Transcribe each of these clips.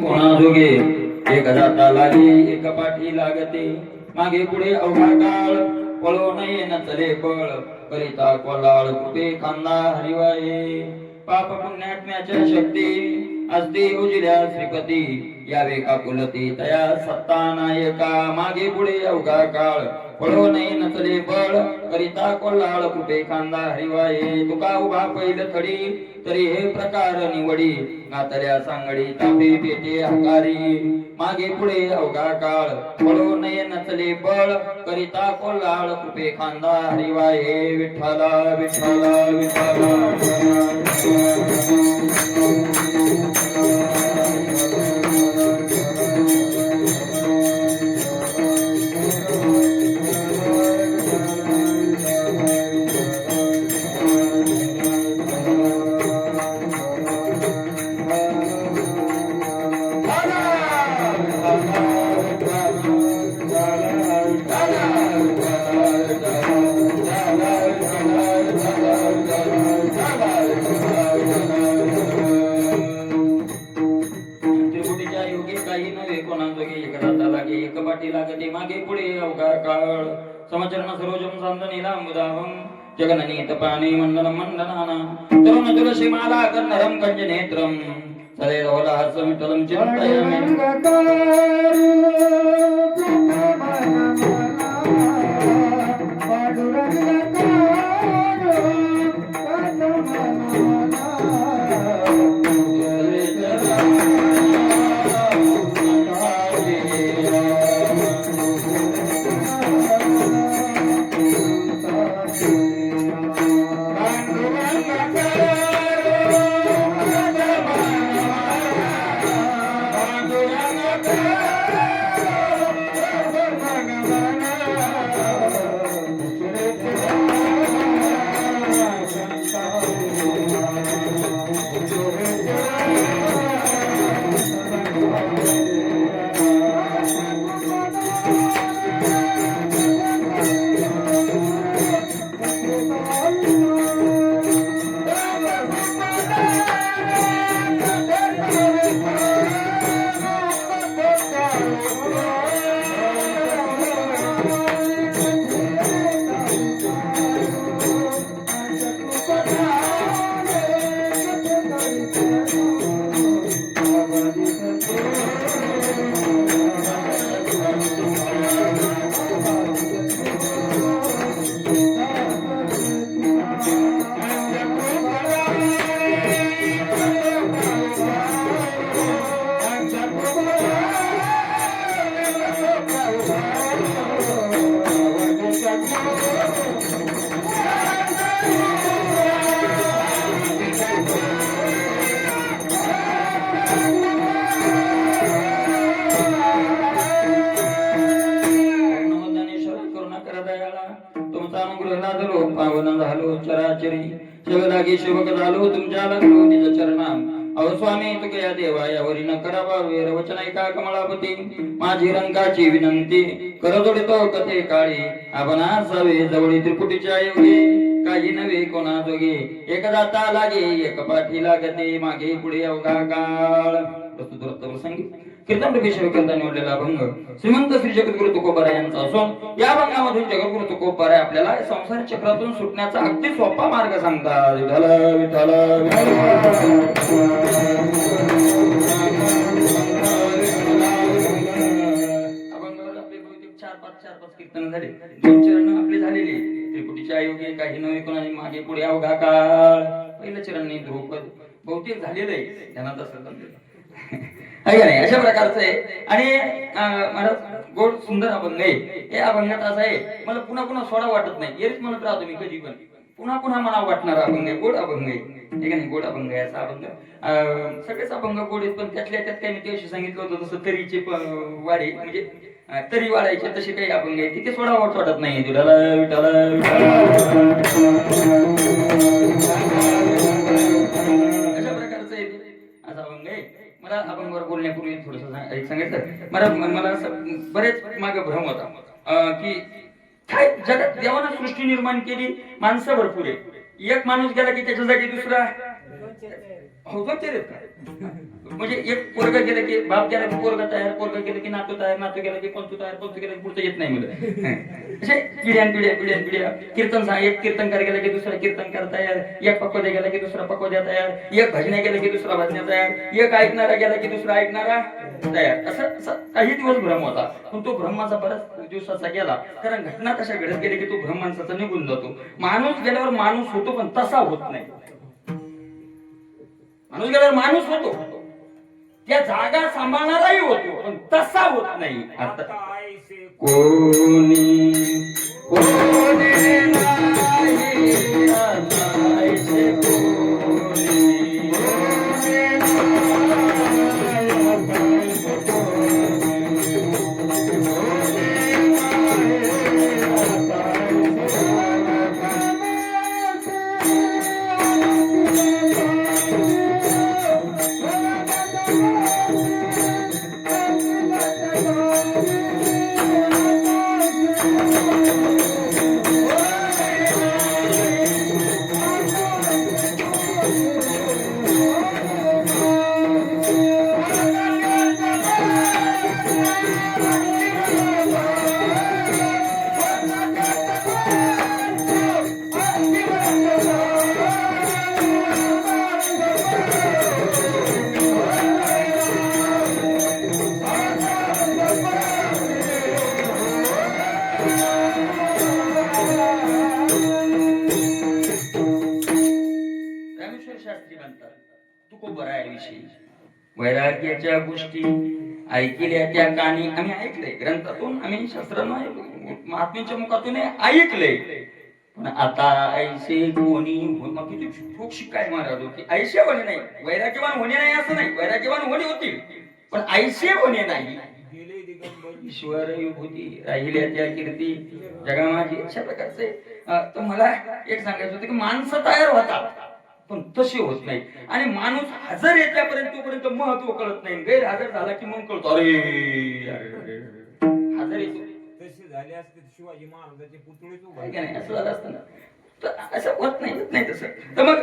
कोणाजोगे एक जाता लागे एक पाठी लागते मागे पुढे अवघा काळ पळो नये न चले पळ करिता कोलाळ कृपे खांदा हरिवाये पाप पुण्यात्म्याच्या शक्ती असते उजिल्या श्रीपती यावे का कुलती तया सत्ता नायका मागे पुढे अवघा काळ पळो नये न चले पळ करिता कोलाळ कृपे खांदा हरिवाये तुका उभा पहिल थडी तरी हे प्रकार निवडी नातल्या सांगडी तापे पेटे हकारी मागे पुढे अवघा काळ पळो नये नचले बळ करिता कोलाळ कृपे खांदा हरिवाये विठ्ठला विठ्ठला विठ्ठला मागे पुढे अवघा काळ समचरण सरोजम सांदनीला मुदावं जगननीत पाणी मंडलम मंडनाना तरुण तुलसी माला कर्णरम कंज नेत्रम सदैव वलास विठ्ठलम चिंतयामि शिवलागी शिवक झालो तुमच्या लागलो निज चरणाम अहो स्वामी तुकया देवा यावरी न करावा वेर वचन ऐका कमलापती माझी रंगाची विनंती करजोडितो कथे काळी आपण असावे जवळी त्रिपुटीच्या योगे काही नवे कोणा जोगे एक जाता लागे एक पाठी लागते मागे पुढे अवघा काळ प्रस्तुत संगीत कीर्तन विषय कीर्तन निवडलेला अभंग श्रीमंत श्री जगद्गुरु तुकोबारा यांचा असून या अभंगामधून जगद्गुरु तुकोबारा आपल्याला संसार चक्रातून सुटण्याचा अगदी सोपा मार्ग सांगतात. विठ्ठल विठ्ठल अभंगावर आपले बहुतेक 4-5 कीर्तन झाले. 2 चरण आपले झालेले त्रिपुटीच्या योगे काही नवे कोणाने मागे पुढे अवघा काळ पहिलं चरण ध्रुपद बहुतेक झालेलं आहे त्यांना तसं आहे का नाही अशा प्रकारचं आहे. आणि मला गोड सुंदर अभंग आहे. हे अभंगात असं आहे मला पुन्हा पुन्हा सोडा वाटत नाही हेच म्हणत राहतो मी कधी पण पुन्हा पुन्हा मला वाटणारा अभंग आहे. गोड अभंग आहे ठीक आहे गोड अभंग आहे असा अभंग सगळेच अभंग गोड आहेत पण त्यातल्या त्यात काही मी त्याविषयी सांगितलं होतं तसं तरीचे वाडे म्हणजे तरी वाढायचे तसे काही अभंग आहे तिथे सोडा वाटत नाही तुला अशा प्रकारचं आहे असा अभंग आहे. मला अभंगावर बोलण्यापूर्वी थोडस सांगायचं मला बरेच मागे भ्रम होता की काय जगात देवानं सृष्टी निर्माण केली माणसं भरपूर आहे एक माणूस गेला की त्याच्या जागी दुसरा म्हणजे एक पोरग गेलं की बाप गेला की पोरग तयार, पोरग गेलं की नातू तयार, नातू गेला की पंचू तयार, पंचू गेला की पुढचं येत नाही मुलं. म्हणजे पिढ्या कीर्तन सांग, एक कीर्तनकार गेला की दुसरा कीर्तनकार तयार, एक पक्वद्या गेला की दुसरा पक्वद्या तयार, एक भजन्या गेला की दुसरा भजन्या तयार, एक ऐकणारा गेला की दुसरा ऐकणारा तयार. असं काही दिवस भ्रम होता. पण तो भ्रम माझा बराच दिवसाचा गेला. कारण घटना कशा घडत गेल्या की तो भ्रम माणसाचा निघून जातो. माणूस गेल्यावर माणूस होतो पण तसा होत नाही. माणूस गेल्यावर माणूस होतो, त्या जागा सांभाळणाराही होतो पण तसा होत नाही. आता कोणी कोणी नाही ऐसे कोणी वैराग्याच्या गोष्टी ऐकल्या त्या कानी आम्ही ऐकलंय, ग्रंथातून आम्ही शास्त्रांना महात्म्यांच्या मुखातून ऐकलंय. पण आता ऐसे कोणी मग किती ठोक शिकाय महाराज की ऐसे होणे नाही, वैराग्यवान होणे नाही असं नाही, वैराग्यवान होणे होतील पण ऐसे होणे नाही. ईश्वर विभूती राहिल्या त्या कीर्ती जगामाजी अशा प्रकारचे. तर मला एक सांगायचं होतं की माणसं तयार होतात पण तसे होत नाही. आणि माणूस हजर येत्यापर्यंत तोपर्यंत महत्व कळत नाही, गैरहजर झाला की मग कळतो अरे हजर येतो. तसे झाले असते शिवाजी महाराजांचे पुतळेच उभे नाही असं झालं असतं ना. तर असं होत नाही तसं. तर मग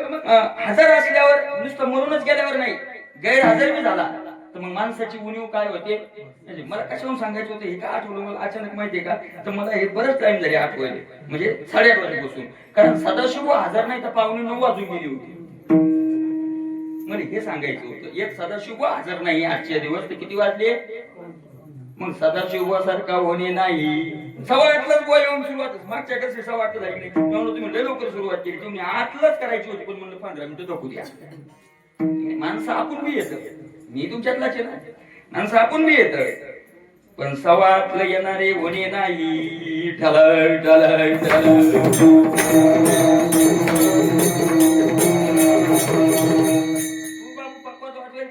हजर असल्यावर नुसतं मरूनच गेल्यावर नाही, गैरहजर बी झाला तर मग माणसाची उणीव काय होते. मला कशावरून सांगायचं होतं हे का आठवलं मला अचानक माहितीये का. तर मला हे बरंच टाइम झाले आठवले, म्हणजे 8:30 वाजेपासून. कारण सदाशिव हजर नाही तर 8:45 वाजून गेली होती. मला हे सांगायचं होतं एक सदाशिव हजर नाही आजच्या दिवस तर किती वाजले. मग सदाशिवासारखा होणे नाही. 8:15 गोळ येऊन सुरुवात. मागच्या कसं 8:15 झाली नाही म्हणून तुम्ही लय लवकर सुरुवात केली. तुम्ही 8लाच करायची होती पण म्हणलं 15 मिनिटं धकू द्या. माणसं आपण बी येत, मी तुमच्यातलाच आहे ना. माणसं आपण बी येत पण 8:15 येणारे होणे नाही. ठलळ ठलळ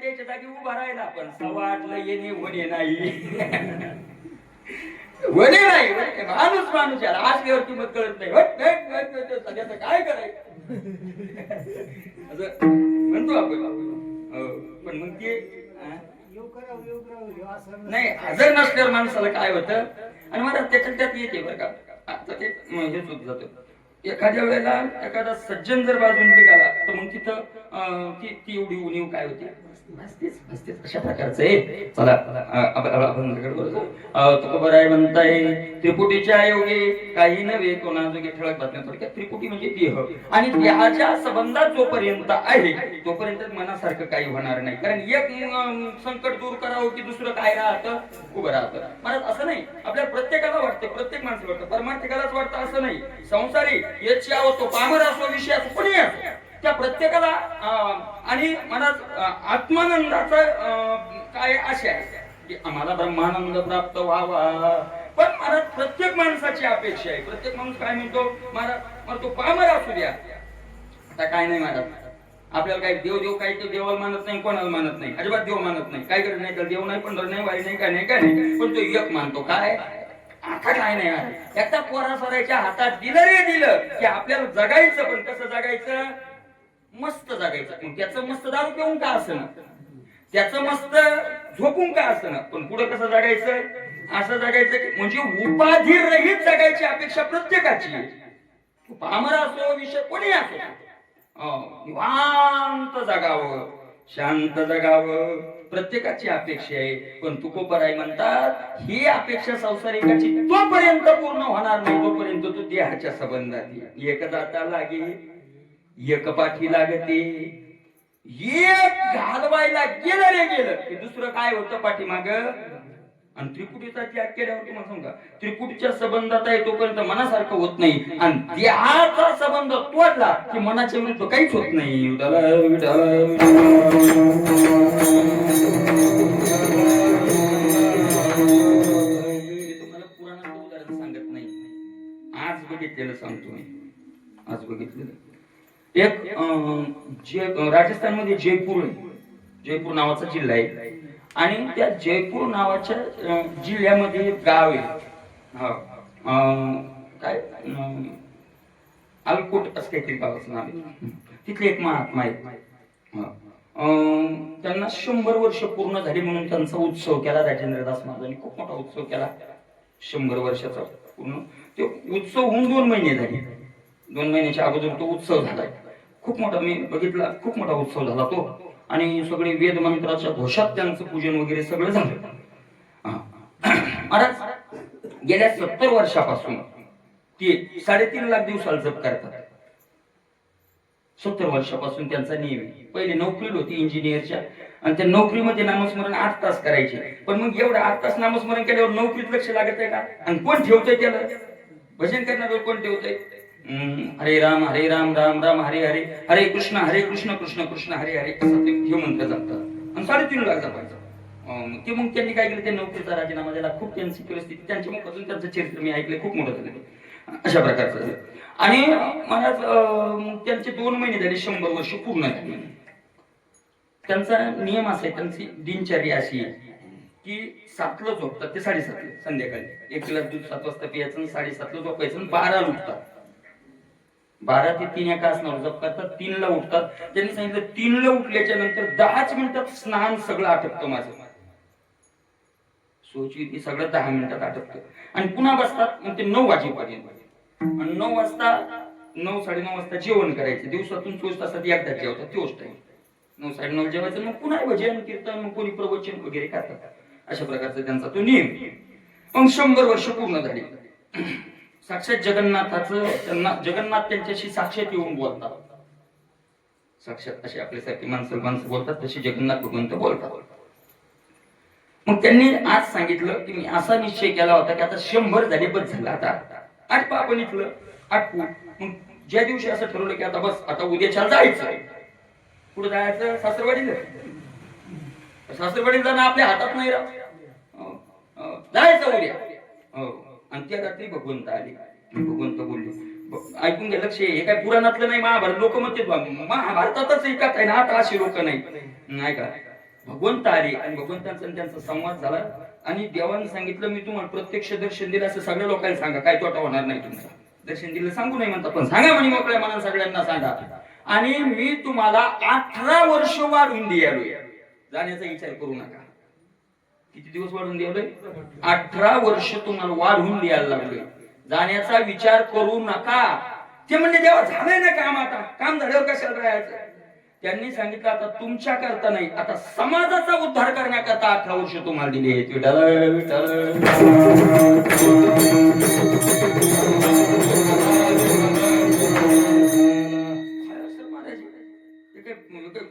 त्याच्या जागी उभा राहिला पण 8:15 येणे होणे नाही. होणे नाही. माणूस याला असल्यावर किंमत कळत नाही. सगळ्याचं काय करायचं असं म्हणतो आपण. पण मग ते नाही हजर नसल्यावर माणसाला काय होतं. आणि मला त्यात येते बरं का. आता ते हेच होत जातं. एखाद्या वेळेला एखादा सज्जन जर बाजून निघाला तर मग तिथं ती एवढी उणीव काय होती. असतेच अशा प्रकारचं आहे. चला आपण तुकोबराय म्हणताय त्रिपुटीच्या योगे काही नव्हे कोणाजोगे. ठळक बातम्या थोडक्यात. त्रिपुटी म्हणजे देह आणि देहाच्या संबंधात जोपर्यंत आहे तोपर्यंत मनासारखं काही होणार नाही. कारण एक संकट दूर करावं की दुसरं काय राहतं उभं राहतं. मला असं नाही. आपल्या प्रत्येकाला वाटतं, प्रत्येक माणसाला वाटतं, परमार्थिकालाच वाटतं असं नाही. संसारी याची आवड तो पामर असो विषय असो कोणी असो त्या प्रत्येकाला आणि मनात आत्मानंदाचा काय आशा आहे की आम्हाला ब्रह्मानंद प्राप्त व्हावा. पण मला प्रत्येक माणसाची अपेक्षा आहे. प्रत्येक माणूस काय म्हणतो मला तो पामर असू द्या. आता काय नाही महाराज आपल्याला काही देव काही ते देवाला मानत नाही, कोणाला मानत नाही, अजिबात देव मानत नाही. काय करत नाही तर देव नाही, पंढर नाही, वारी नाही, काय नाही. पण तो एक मानतो काय आता काय नाही. एकदा पोरासोराच्या हातात दिलं की आपल्याला जगायचं. पण कसं जगायचं. मस्त जगायचं. पण त्याचं मस्त दारू पिऊन का असं ना, त्याचं मस्त झोपून का असं ना. पण पुढे कसं जगायचं. असं जगायचं की म्हणजे उपाधी रहित जगायची अपेक्षा प्रत्येकाची. पामर असो विषय कोणी असो निवांत जगावं, शांत जगावं. प्रत्येकाची अपेक्षा आहे, पण तुकोबराय म्हणतात ही अपेक्षा संसारिकाची तोपर्यंत पूर्ण होणार नाही तोपर्यंत तू देहाच्या संबंधात ये. एक जाता लागे एक पाठी लागते, एक घालवायला गेलं रे गेलं की दुसरं काय होतं पाठीमाग. आणि त्रिकुटीचा त्याग केल्यावर तुम्हाला सांगा त्रिकुटीच्या संबंधात आहे तोपर्यंत मनासारखं होत नाही, आणि देहाचा संबंध तोडला की मनाच्या विरुद्ध काहीच होत नाही. मी तुम्हाला पुराणाचं उदाहरण सांगत नाही, आज बघितलेलं सांगतो मी. आज बघितलेलं एक राजस्थान मध्ये जयपूर नावाचा जिल्हा आहे, आणि त्या जयपूर नावाच्या जिल्ह्यामध्ये एक गाव आहे. काय अलकोट असं काहीतरी गावाचं नाव आहे. तिथले एक महात्मा आहेत. त्यांना 100 वर्ष पूर्ण झाली म्हणून त्यांचा उत्सव केला राजेंद्रदास महाराजांनी. खूप मोठा उत्सव केला 100 वर्षाचा पूर्ण. ते उत्सव होऊन 2 महिने झाले. 2 महिन्याच्या अगोदर तो उत्सव झालाय. खूप मोठा मी बघितला, खूप मोठा उत्सव झाला तो. आणि सगळे वेद मंत्राच्या घोषात त्यांचं पूजन वगैरे सगळं झालं. महाराज गेल्या 70 वर्षापासून ते 3.5 लाख दिवसाला जप करतात. 70 वर्षापासून त्यांचा नियम आहे. पहिले नोकरीला होती इंजिनियरच्या, आणि त्या नोकरीमध्ये नामस्मरण 8 तास करायचे. पण मग एवढं 8 तास नामस्मरण केल्यावर नोकरीत लक्ष लागत आहे का? आणि कोण ठेवतंय त्याला? भजन करणाऱ्यावर कोण ठेवतंय? हरे राम राम राम हरे हरे, हरे कृष्ण कृष्ण कृष्ण हरे हरे, असं ते हे मंत्र जपतात. आणि 3.5 लाख जपायचं. ते मग त्यांनी काय केलं, ते नोकरीचा राजीनामा दिला. खूप त्यांची परिस्थिती, त्यांच्या मुखातून त्यांचं चरित्र मी ऐकलं, खूप मोठं झालं अशा प्रकारचं झालं. आणि महाराज त्यांचे 2 महिने झाले 100 वर्ष पूर्ण झाली. त्यांचा नियम असा आहे, त्यांची दिनचर्या अशी आहे की 7ला झोपतात ते 7:30 संध्याकाळी. 1 गिलास दूध 7 वाजता प्यायचं, 7:30ला झोपायचं, 12ला उठतात. 12 ते 3 एका आसनावर जप करतात. 3ला उठतात. त्यांनी सांगितलं 3ला उठल्याच्या नंतर 10च मिनिटात स्नान सगळं आटपतं माझं. सोची सगळं 10 मिनिटात आटपतं. आणि पुन्हा बसतात मग ते 9 वाजेपर्यंत. आणि 9 वाजता 9-9:30 वाजता जेवण करायचं. दिवसातून 24 तासात एकदा जेवतात, तोच टाइम. 9-9:30 जेवायचं, मग पुन्हा भजन कीर्तन, मग कोणी प्रवचन वगैरे करतात. अशा प्रकारचा त्यांचा तो नियम. मग 100 वर्ष पूर्ण झाली. साक्षात जगन्नाथाचं त्यांना, जगन्नाथ त्यांच्याशी साक्षात येऊन बोलतात. साक्षात असे आपल्यासारखी माणसं बोलतात, तशी जगन्नाथ भगवंत बोलतात. मग त्यांनी आज सांगितलं की मी असा निश्चय केला होता की आता 100 झाले, बस झालं, आता आटपा आपण इथलं आटपू. मग ज्या दिवशी असं ठरवलं की आता बस, आता उद्याच्या जायचं. कुठं जायचं? सासरवाडीला. सासरवाडीला जाणं आपल्या हातात नाही राव, जायचं उद्या. आणि त्या रात्री भगवंत आले. भगवंत बोलले, ऐकून घ्या, लक्ष. हे काय पुराणातलं नाही, महाभारत. लोक म्हणते महाभारतातच एकाच आहे ना, आता अशी लोक नाही का. भगवंत आले आणि भगवंतांचा त्यांचा संवाद झाला. आणि देवाने सांगितलं मी तुम्हाला प्रत्यक्ष दर्शन दिलं असं सगळ्या लोकांना सांगा, काय तोटा होणार नाही तुमचा. दर्शन दिलं सांगू नाही म्हणतात, पण सांगा म्हणे मोकळ्या मनाने सगळ्यांना सांगा. आणि मी तुम्हाला 18 वर्ष वाढून द्यालोय, जाण्याचा विचार करू नका. किती दिवस वाढून द्यालोय? 18 वर्ष तुम्हाला वाढून द्यायला लागलोय, जाण्याचा विचार करू नका. ते म्हणजे देवा झालंय ना काम, आता काम झाल्यावर कशाला राहायचं. त्यांनी सांगितलं आता तुमच्या करता नाही, आता समाजाचा उद्धार करण्याकरता 18 वर्ष तुम्हाला दिली आहेत.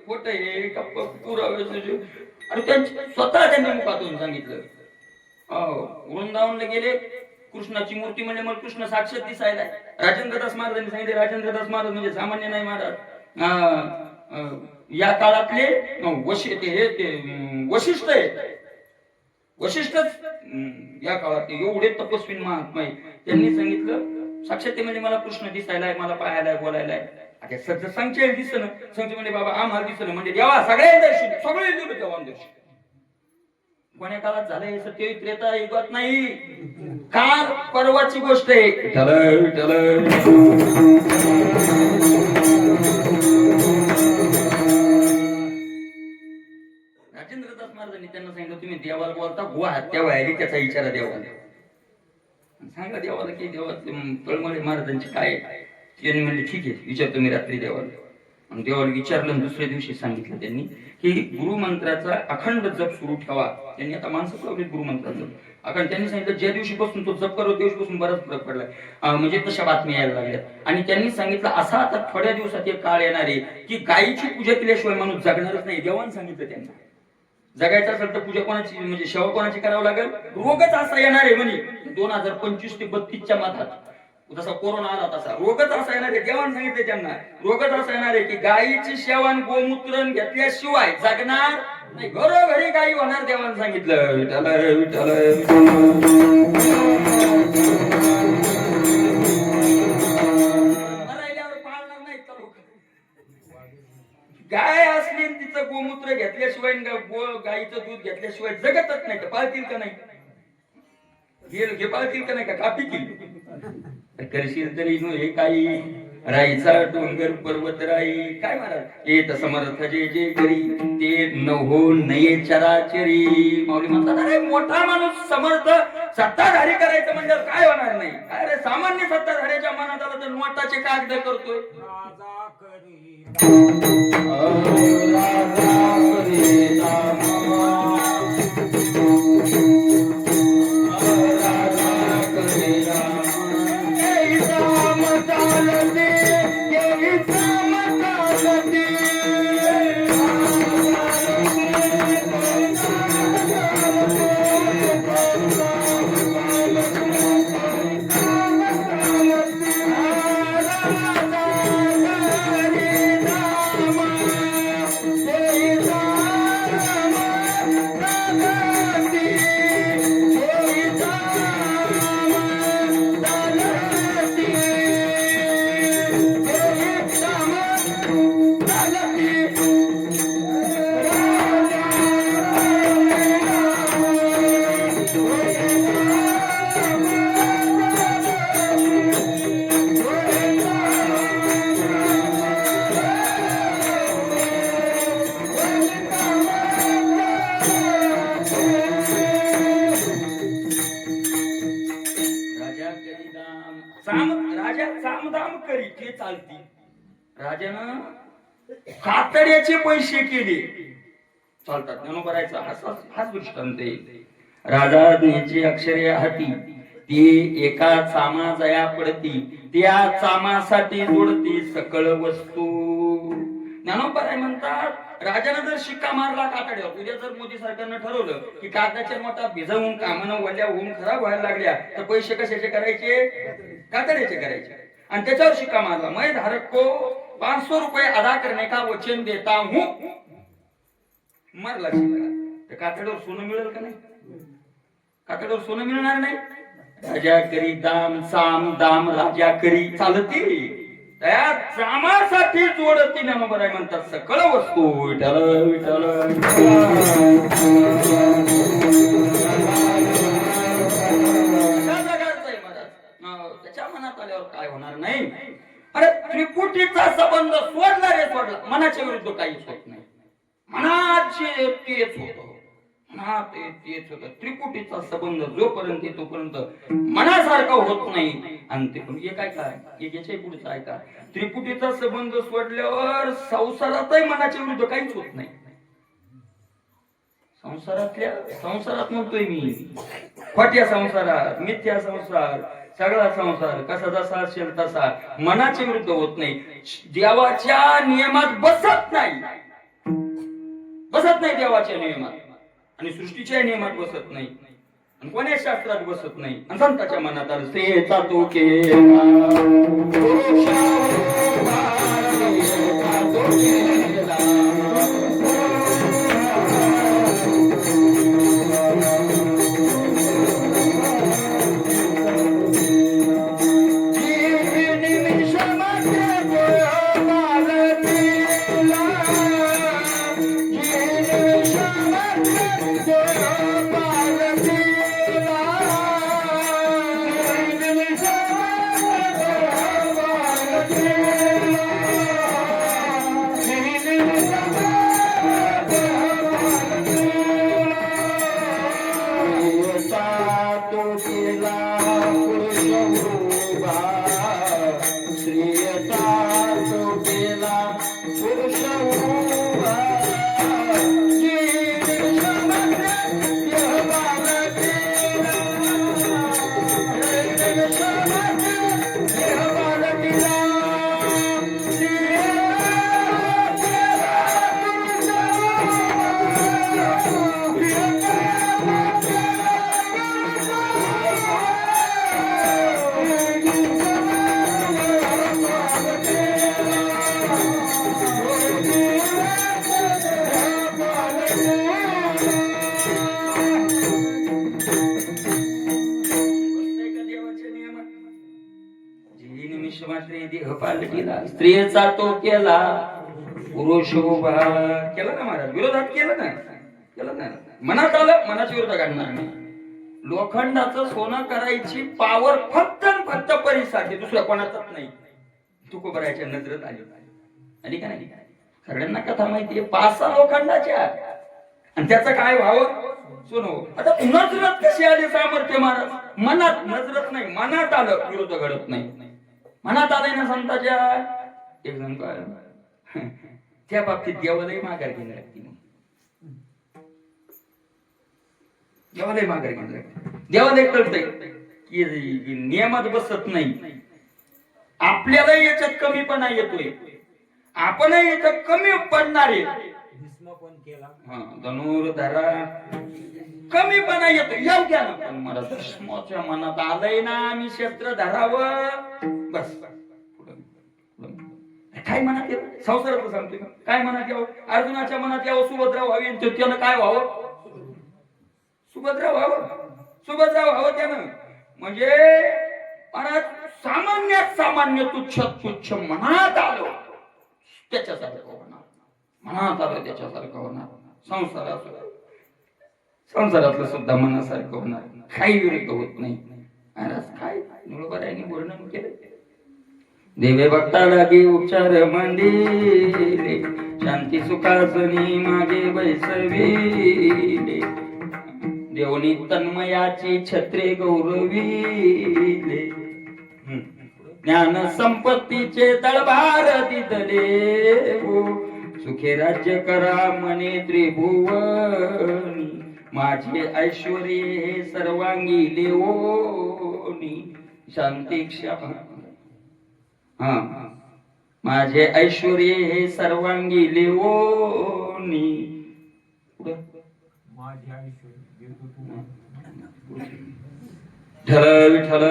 खोट आहे का पुरावे? आणि स्वतः त्यांनी मुखातून सांगितलं. वृंदावनला गेले, कृष्णाची मूर्ती म्हणजे मला कृष्ण साक्षात दिसायला. राजेंद्रदास महाराजांनी सांगितले, राजेंद्रदास महाराज म्हणजे सामान्य नाही महाराज, या काळातले वशिष्ठ आहेत. वशिष्ठच या काळात एवढे तपस्वी महात्मा आहे. त्यांनी सांगितलं साक्षात म्हणजे मला कृष्ण दिसायलाय, मला पाहायलाय, बोलायलाय. आता सध्या सांगते दिसणं, सांगते म्हणजे बाबा आम्हाला दिसणं म्हणजे देवा सगळे दर्शन, सगळे दिलं देवा दर्शन. कोण्या काळात झालंय? सत्य त्रेता युगात नाही, काल परवाची गोष्ट आहे. राजेंद्रदास महाराजांनी त्यांना सांगितलं तुम्ही देवाला बोलता, गुवा हत्या व्हायली, त्याचा विचार देवाला सांगा. देवाला की देवा तळमळे महाराजांची काय? त्यांनी म्हणले ठीक आहे, विचारतो मी रात्री देवाला. आणि देवाला विचारलं आणि दुसऱ्या दिवशी सांगितलं त्यांनी की गुरुमंत्राचा अखंड जप सुरू ठेवा. त्यांनी आता माणसं लावली गुरुमंत्राचा अखंड. त्यांनी सांगितलं ज्या दिवशीपासून तो जप करतो दिवशीपासून बराच फरक पडलाय. म्हणजे तशा बातम्या यायला लागल्यात. आणि त्यांनी सांगितलं असा आता थोड्या दिवसात एक काळ येणार आहे की गायीची पूजा केल्याशिवाय माणूस जगणारच नाही. देवाने सांगितलं त्यांना जगायचं असेल तर पूजा कोणाची म्हणजे सेवा कोणाची करावं लागेल. रोगच असा येणार आहे म्हणे 2025 ते 32च्या मधात जसा कोरोना आला तसा रोगच असा येणार आहे. देवाने सांगितले त्यांना रोगच असा येणार आहे की गायीची सेवन गोमूत्रण घेतल्याशिवाय जगणार नाही. घरोघरी गायी होणार. देवाने सांगितलं विठ्ठल विठ्ठल पाळणार नाही लोक. गाय असली तिचं गोमूत्र घेतल्याशिवाय गायीचं दूध घेतल्याशिवाय जगतच नाही. तर पाळतील का नाही. घे पाळतील का नाही का कापीतील करशील तरी हे काही राईचा डोंगर पर्वत राई काय महाराज येत समर्थ जे जे करी ते नहो नये चराचरी. माऊली म्हणतात अरे मोठा माणूस समर्थ सत्ताधारी करायचं म्हणजे काय होणार नाही. काय रे सामान्य सत्ताधाऱ्याच्या मनात आलं तर नोटाचे कागद करतोय. राजा करी चालती. राजानं कातड्याचे पैसे केले चालतात. ज्ञानोबरायचा हाच दृष्टांत आहे. राजाज्ञेची अक्षरे हाती ती एका चामा जया पडती त्या चामासाठी जोडती सकळ वस्तू. ज्ञानोबराय म्हणतात राजानं जर शिक्का मारला कातड्यावर उद्या जर मोदी सरकारनं ठरवलं की कागदाच्या नोटा भिजवून कामानं वल्या होऊन खराब व्हायला लागल्या तर पैसे कशाचे करायचे कातड्याचे करायचे. आणि त्याच्यावर शिक्का मारला मैं धारक को 500 रुपये अदा करने का वचन देता हूं मारला शिक्का तर कातड्यावर सोनं मिळेल का नाही. कातड्यावर सोनं मिळणार नाही. राजा करी दाम साम दाम राजा करी चालती त्या सामासाठी जोडती ज्ञानोबराय म्हणतात सकळ वस्तू विठ्ठल विठ्ठल त्याच्या मनात आल्यावर काय होणार नाही. अरे त्रिपुटीचा संबंध सोडला रे सोडला मनाच्या विरुद्ध काहीच होत नाही. मनाचे तेच होत तेच होत. त्रिपुटीचा संबंध जोपर्यंत तोपर्यंत मनासारखा होत नाही. आणि ते पण एक काय याच्या पुढचं ऐका त्रिपुटीचा संबंध सोडल्यावर संसारातही मनाच्या विरुद्ध काहीच होत नाही. संसारात म्हणतोय मी खोट्या संसारात मिथ्या संसार सगळा संसार कसा जसा असेल तसा मनाच्या विरुद्ध होत नाही. देवाच्या नियमात बसत नाही देवाच्या नियमात आणि सृष्टीच्या नियमात बसत नाही आणि कोण्या शास्त्रात बसत नाही. आणि संताच्या मनात आलं सेचा तो केला मात्रे देह पालटीला, स्त्रियेचा तो केला पुरुष उभा. केला ना महाराज, विरोधात केलं ना. मनात आलं, मनाच्या विरोधात काढणार नाही. लोखंडाचं सोनं करायची पावर फक्त परीसाठी, दुसऱ्या कोणाचाच नाही. तुकोबराच्या नजरेत आली का नाही? सगळ्यांना कथा माहितीये, 5-6 लोखंडाच्या, आणि त्याचं काय व्हावं? सोनं. आता नजरत कशी आली सामर्थ्य महाराज? मनात, नजरत नाही, मनात आलं, विरोध घडत नाही. मनात आलंय ना संताच्या. एक जण काय त्या बाबतीत देवालाही माघार घेऊन लागते. देवालाही माघार घेऊन लागते. देवालाही कळतंय की नियमात बसत नाही. आपल्यालाही याच्यात कमीपणा येतोय, आपणही याच्यात कमी पडणारे. धनुर्धरा कमीपणा येतो, योग्य ना. पण मला भीष्माच्या मनात आलंय ना, मी शस्त्र धरावं, बस. काय मनात येत? संसाराचं सांगतोय, काय मनात यावं? अर्जुनाच्या मनात यावं सुभद्रा व्हावी, त्यानं काय व्हावं? सुभद्रा व्हावं त्यानं. म्हणजे सामान्य तुच्छ मनात आलो त्याच्यासारखं होणार. संसारातलं सुद्धा मनासारखं होणार, काही विरुद्ध होत नाही. काय निळोबारायांनी वर्णन केलं. देवे भक्ता लागे उपचार मंदिले, शांती सुखासनी मागे बैसविले, देवनी तन्मयाची छत्रे गौरविले, ज्ञान संपत्तीचे तळभार दिदले हो, सुखे राज्य करा मने त्रिभुवनी, माझे ऐश्वर्य हे सर्वांगी लेवोनी, शांती क्षमा. माझे ऐश्वर्य हे सर्वांगी लेवोनी, विठ्ठल विठ्ठल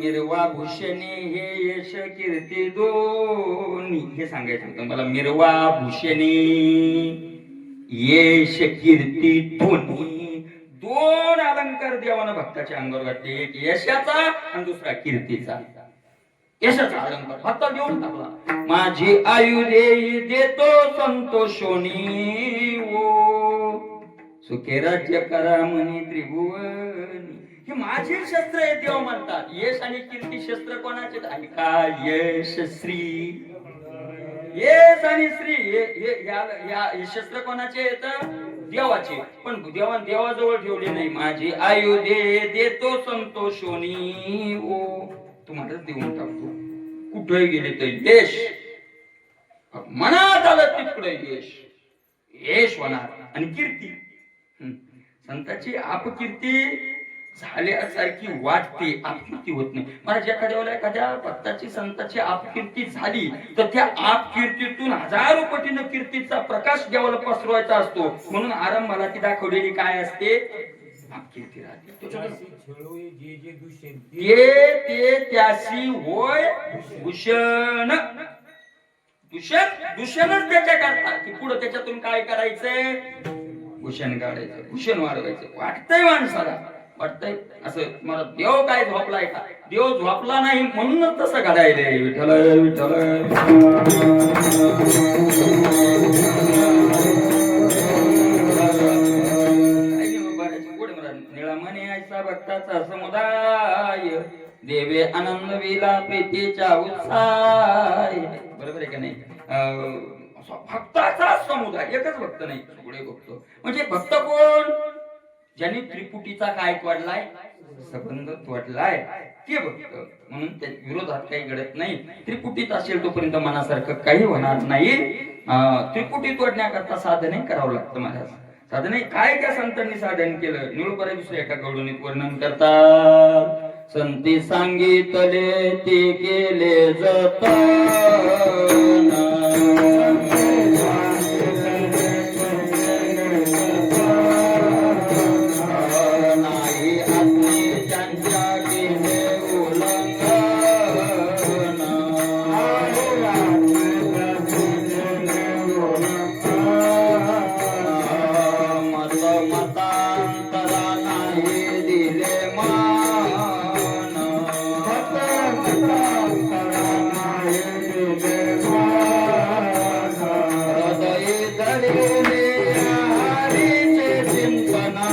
मिरवा भूषणे हे यश कीर्ती दोन्ही, हे सांगायचं होतं मला. मिरवा भूषणे यश कीर्ती दोन्ही, 2 अलंकार देवानं भक्ताच्या अंगावर घातले. एक यशाचा आणि दुसरा कीर्तीचा. यशाचा अलंकार भक्ता देऊन टाकला. माझी आयु देतो संतोषोनी ओ, सुखे राज्य करा म्हणे त्रिभुवनी. हे माझे शस्त्र आहे देव म्हणतात. यश आणि कीर्ती शस्त्र कोणाचे? का यश श्री, यश आणि श्री हे शस्त्र कोणाचे आहेत? देवाचे. पण देवाजवळ ठेवले नाही. माझी आयु देतो संतोषोनी ओ, तुम्हाला देऊन टाकतो. कुठे गेले तर यश, मनात आलं तिकडे यश होणार. आणि कीर्ती, संतांची अपकीर्ती झाल्यासारखी वाटते, अपकीर्ती होत नाही. मला एखाद्या भक्ताची संतांची अपकीर्ती झाली तर त्या अपकीर्तीतून हजारो पटीनं कीर्तीचा प्रकाश देवाला पसरवायचा असतो. म्हणून आरंभाला ती दाखवलेली काय असते? अपकीर्ती राहते. त्याशी होय भूषण. दूषणच त्याच्या करतात की पुढे त्याच्यातून काय करायचंय? भूषण काढायचं, भूषण वाढवायचं. वाटतंय माणसाला, वाटतंय असं मला देव काय झोपलाय का? देव झोपला नाही म्हणूनच तसं घडायलंय. विठ्ठल विठ्ठल निळा म्हणे ऐसा भक्ताचा समुदाय, देवे आनंद विला प्रीतीच्या उत्साह. बरोबर आहे का नाही? भक्ताचा समुदाय, एकच भक्त नाही, सगळे भक्त. म्हणजे भक्त कोण? ज्यांनी त्रिपुटीचा काय तोडलाय? संबंध तोडलाय ते भक्त. म्हणून त्या विरोधात काही घडत नाही. त्रिपुटीत असेल तोपर्यंत मनासारखं काही होणार नाही. त्रिपुटी तोडण्याकरता साधने करावं लागतं महाराज. साधने काय त्या संतांनी साधन केलं? निळोबारा दुसऱ्या एका गवडणीत वर्णन करतात. संती सांगितले ते केले जतन, नाही आज्ञे त्यांच्या केले उल्लंघन. नाही दिले मान हृदय धरिले हरीचे चिंतना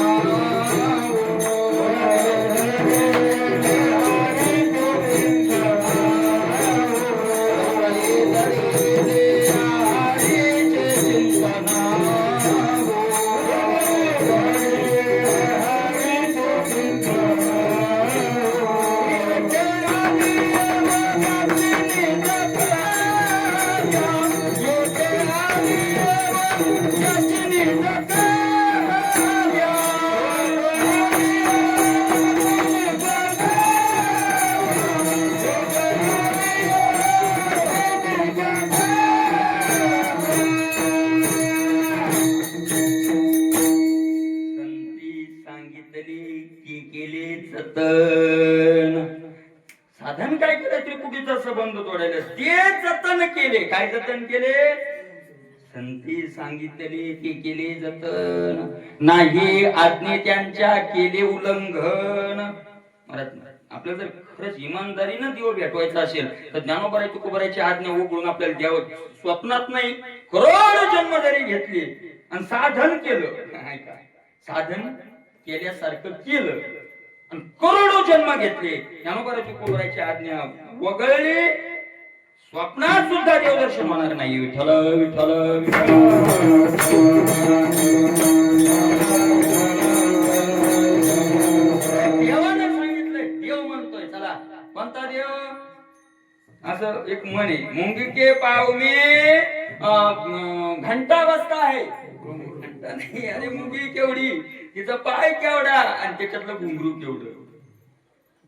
साधन काय केलं त्रिपुटीचा संबंध तोडायला ते जतन केले काय जतन केले संती सांगितले ते केले जतन नाही आज्ञे त्यांच्या केले उल्लंघन आपल्याला जर खरंच इमानदारीनं देव भेटवायचा असेल तर ज्ञानोबराय तुकोबरायची आज्ञा उघडून आपल्याला द्यावं स्वप्नात नाही करोडो जन्म जरी घेतले आणि साधन केलं साधन केल्यासारखं केलं आणि करोडो जन्म घेतले ज्ञानोबराय तुकोबरायची आज्ञा वगळली स्वप्नात सुद्धा देवदर्शन होणार नाही विठ्ठल विठ्ठल देवाने सांगितलंय देव म्हणतोय चला कोणता देव असं एक म्हणे मुंगी के पाव मे घंटा बसता आहे घंटा नाही अरे मुंगी केवढी तिचा पाय केवढा आणि त्याच्यातलं घुंगरू केवढं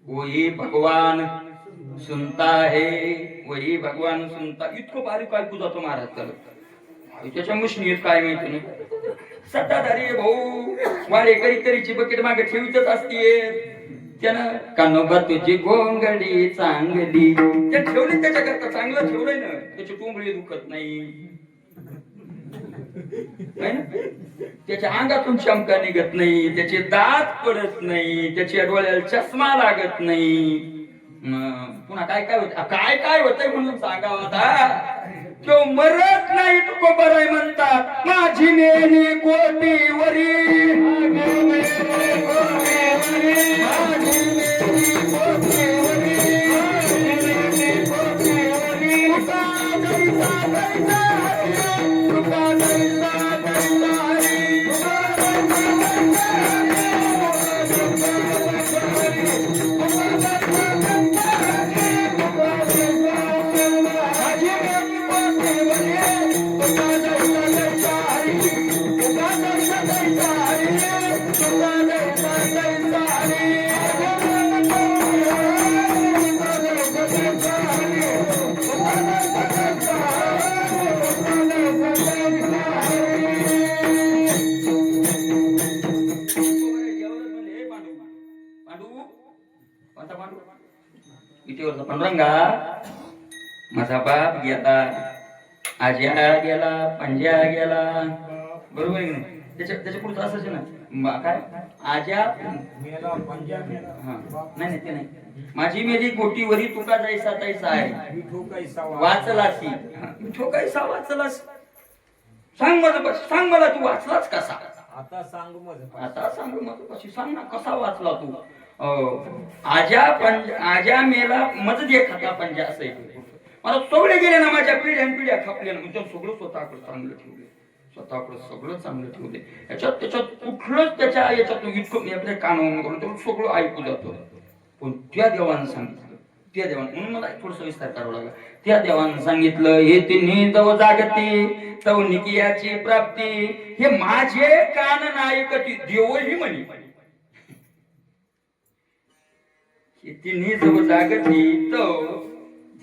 वही भगवान सुनता है वही भगवान सुनता इतकं बारीक ऐकू जातो महाराज त्याला त्याच्या मुश्नीत काय माहिती नाही सत्ताधारी भाऊ वारे करीतरीची बकेट मागे ठेवीतच असते त्यानं कानोबा तुझी गोंगडी चांगली त्या ठेवली त्याच्याकरता चांगलं ठेवलंय ना त्याची टोंगळी दुखत नाही त्याच्या अंगातून चमका निघत नाही त्याचे दात पडत नाही त्याच्या डोळ्याला चष्मा लागत नाही पुन्हा काय काय होत काय काय होतंय म्हणून सांगावं आता तो मरत नाही तुको बराय म्हणतात माझी मेली कोटीवरी पंडरंगा माझा बाप गेला आज्या गेला पंज्या गेला बरोबर आहे की नाही त्याच्या पुढचं असंच ना काय आज्या नाही ते नाही माझी मेली कोटीवरी तुका जायसा तैसा आहे वाचलासी ठोकायसा वाचलास सांग मला तू वाचलास कसा आता सांग माझं कशी सांग ना कसा वाचला तू आज्या मेला मज दे खाता पंजा असं मला सगळे गेले ना माझ्या पिढ्या खापल्या ना सगळं स्वतःकडे चांगलं ठेवले स्वतःकडे सगळं चांगलं ठेवले त्याच्यात कुठलंच त्याच्या याच्यात इतकं आपल्या कानावरून सगळं ऐकू जातं पण त्या देवानं सांगितलं त्या देवानं म्हणून मला थोडस विस्तार करावं लागला त्या देवानं सांगितलं हे तिन्ही जव जागती तव निकियाची प्राप्ती हे माझे कान नायकती देवही म्हणी तिन्ही जव जागती तो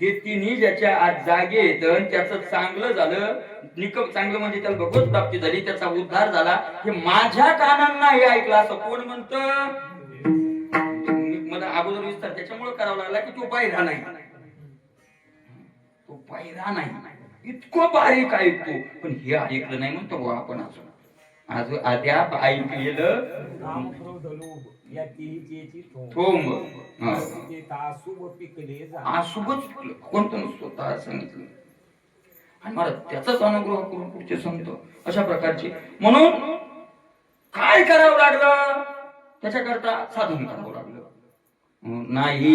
हे तिन्ही ज्याच्या आज जागेत त्याचं चांगलं झालं निकम चांगलं म्हणजे त्याला भगवत प्राप्ती झाली त्याचा उद्धार झाला हे माझ्या कानांना हे ऐकलं असं कोण म्हणत मला अगोदर विस्तार त्याच्यामुळे करावा लागला की तो पायरा नाही इतकं बारीक ऐकतो पण हे ऐकलं नाही म्हणतो आपण असं आज अद्याप ऐकलेलं त्या तिची थोंब हा. ते तासुब पिकले जा अशुभच कोणतं स्वतः सांगितलं आणि मला त्याचाच अनुग्रह करून पुढचे सांगतो अशा प्रकारचे. म्हणून काय करावं लागलं त्याच्याकरता साधन करावं लागलं. नाही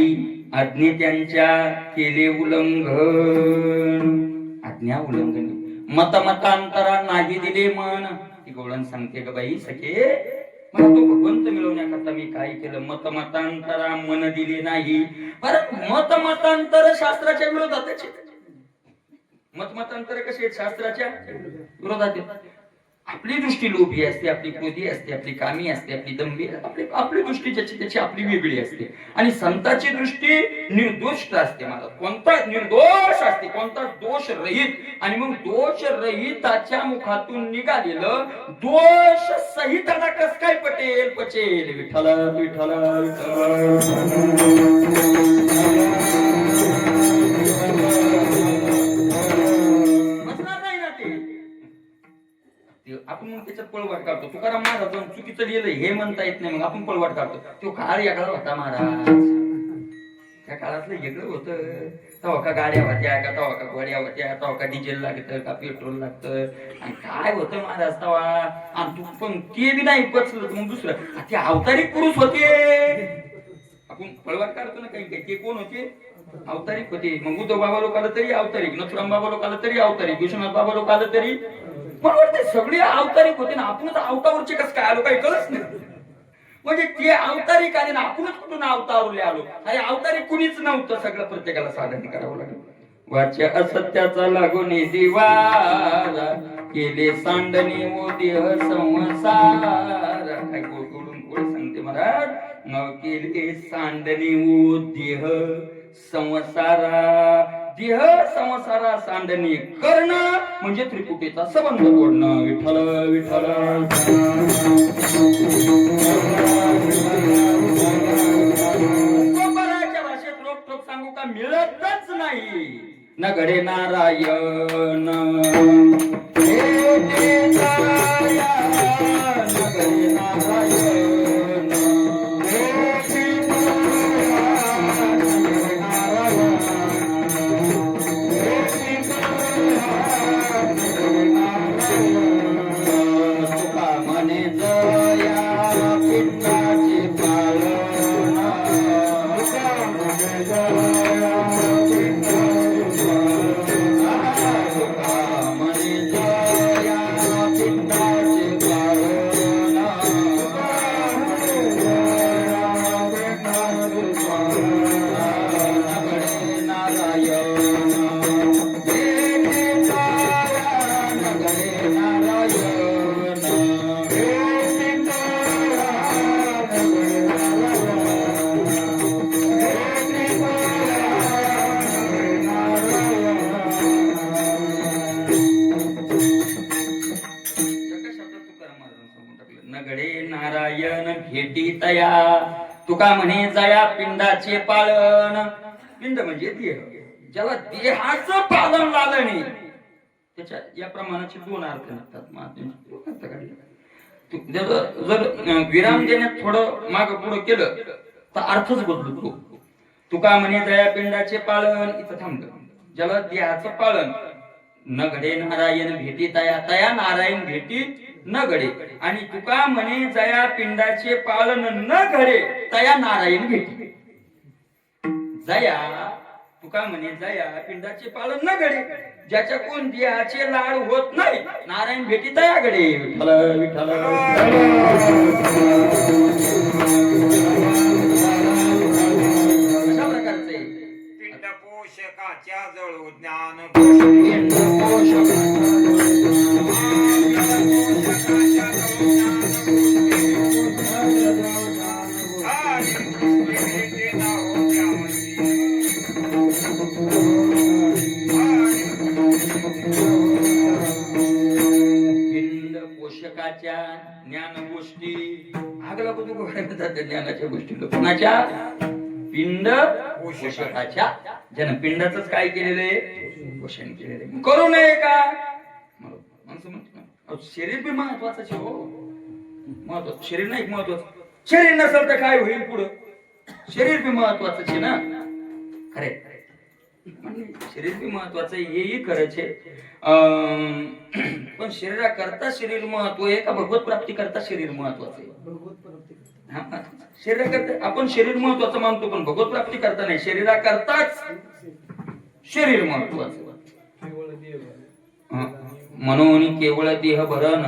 आज्ञे त्यांच्या केले उल्लंघन, आज्ञा उल्लंघन, मतमतांतरा नाही दिले मन. ती गोळण सांगते ग बाई सखे, मला तो भगवंत मिळवण्याकरता मी काय केलं, मतमतांतरा मन दिले नाही. परत मतमतांतर शास्त्राच्या विरोधात आहे. मतमतांतर कसे आहेत? शास्त्राच्या विरोधात आहेत. आपली दृष्टी लोभी असते, आपली क्रोधी असते, आपली कामी असते, आपली दंभी, आपली दृष्टी ज्याची त्याची आपली वेगळी असते. आणि संतांची दृष्टी निर्दोष असते. मला कोणता निर्दोष असते, कोणता दोष रहित. आणि मग दोष रहिताच्या मुखातून निघालेलं दोष सहिताला कस काय पचेल. विठ्ठल विठ्ठल आपण मग त्याच्यात पळवाट काढतो. तुकाराम महाराज चुकीचं लिहिलं हे म्हणता येत नाही, मग आपण पळवाट काढतो. तो काळ वेगळा होता महाराज, त्या काळातलं वेगळं होतं. तेव्हा का गाड्या होत्या का, तेव्हा का गोड्या होत्या, तेव्हा का डिझेल लागतं का पेट्रोल लागतं, आणि काय होतं महाराज तेव्हा. आणि तू पण ते बी नाही पचलं मग दुसरं ते अवतारिक पुरुष होते. आपण पळवाट काढतो ना काही काही, ते कोण होते? अवतारिक होते. मग उद्धव बाबा लोकाला तरी अवतारिक, नथुराम बाबा लोकाला तरी अवतारिक, विश्वनाथ बाबा लोकाला तरी. बरोबर, ते सगळे अवतारिक होते ना. आपणच अवतावरचे कसं काय आलो काही कळच नाही. म्हणजे ते अवतारिक आले ना, आपणच कुठून अवतारले आलो. अरे अवतारिक कुणीच नव्हतं, सगळं प्रत्येकाला साधन करावं लागलं. वाच्या असत्याचा लागून दिवारा केले सांडणी ओ देह संसार. काय गोडून गोड सांगते महाराज, न केले सांडणी ओ देह संसारा. देह संसारा सांडणी करणं म्हणजे त्रिपुटीचा संबंध तोडणं. विठ्ठल विठ्ठल बराच्या भाषेत रोखोक सांगू का, मिळतच नाही. न घडे नारायण हे देवाया, न घडे नारायण तया. तुका म्हणे जया पिंडाचे पालन. पिंड म्हणजे देह, ज्याला देहाचं पालन झालं नाही त्याच्या या प्रमाणाचे दोन अर्थ निघतात. जर विराम देण्यात थोडं माग पुढं केलं तर अर्थच बदलतो. तुका म्हणे जया पिंडाचे पालन, इथं थांबलं. ज्याला देहाचं पालन, न घडे नारायण भेटी तया, तया नारायण भेटी न घडे. आणि तुका म्हणे जया पिंडाचे पालन न घडे, तया नारायण भेटी. जया तुका म्हणे जया पिंडाचे पालन न घडे, ज्याच्या कोण देहाचे लाड होत नाही, नारायण भेटी तया घडे. विठ्ठल विठ्ठल अशा प्रकारचे पिंड पोषकाच्या जळू ज्ञान पिंड पोषक पिंड पोषकाच्या ज्ञान गोष्टी आगला कुठं ज्ञानाच्या गोष्टी कोणाच्या? पिंड पोषकाच्या. ज्यानं पिंडाच काय केलेलं आहे? पोषण केलेलं आहे. करू नये का? माणसं म्हणतात शरीर बी महत्वाचं हो, महत्वाचं शरीर नाही महत्वाचं. शरीर नसेल तर काय होईल पुढं? शरीर बी महत्वाचं आहे ना. खरे शरीर बी महत्वाचं आहे, हेही खरंच आहे. पण शरीरा करता शरीर महत्व आहे का भगवत प्राप्ती करता शरीर महत्वाचं आहे? शरीरा करता आपण शरीर महत्वाचं मानतो, पण भगवत प्राप्ती करता नाही, शरीरा करताच शरीर महत्वाचं. म्हणून केवळ देह भरण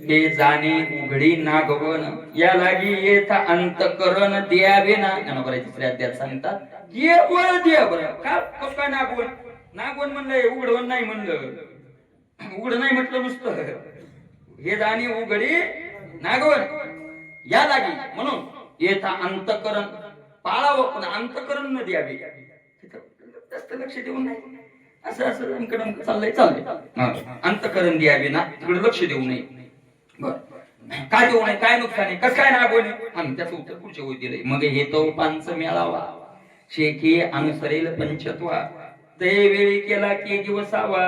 हे जाणे उघडी नागवन, या लागी येथ अंतकरण द्यावे ना. ज्ञानोबाची तिसऱ्या अध्यायात सांगतात केवळ देह भरण. का कसं काय नागवन? नागवन म्हणलंय, उघडवन नाही म्हणलं. उघड नाही म्हटलं नुसतं, हे जाणे उघडी नागवन या लागी. म्हणून येथ अंतकरण पाळावं, पण अंतकरण न द्यावे. जास्त लक्ष देऊन नाही, असं असं चाललंय. अंतकरण द्यावे ना, तिकडे लक्ष देऊ नये. बर, काय देऊ नये, काय नुकसान आहे, कसं काय नागवणे? आम्ही त्याचं उत्तर पुढच्या होई दिलंय. मग हे तो पांच मेळावा शेखी अनुसरेल पंचत्वा, ते वेळी केला की दिवसावा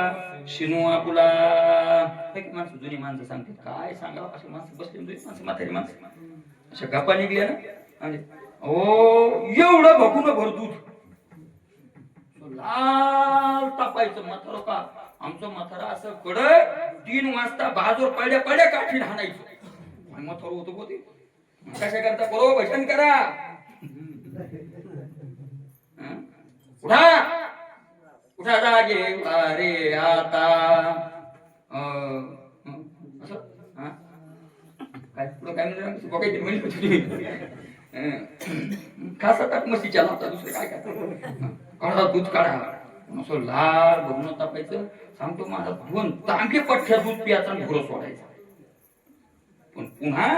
शिनू आपुला. माणसं जुनी माणसं सांगतात, काय सांगावं, अशी माणसं बसली, माणसं म्हातारी माणसं अशा गप्पा निघल्या ना. ओ एवढं भगून भर दूध लाल तापायचं म्हातारं. का आमचं म्हातारा असं कड 3 वाजता बाजूर पडल्या पडल्या काठी हाणायचं. म्हातारं होतो होते कशा करता, बरोबर भजन करा, उठा उठा जागे अरे आता. काय पुढं काय म्हणलं खासा टाक मशीच्या लावता, दुसरं काय करता, काढा दूध काढा. असं लाल बघून तापायचं. सांगतो माझा 2 तांबे पठ्ठ्या दूध पियाचा आणि घोर सोडायचा. पण पुन्हा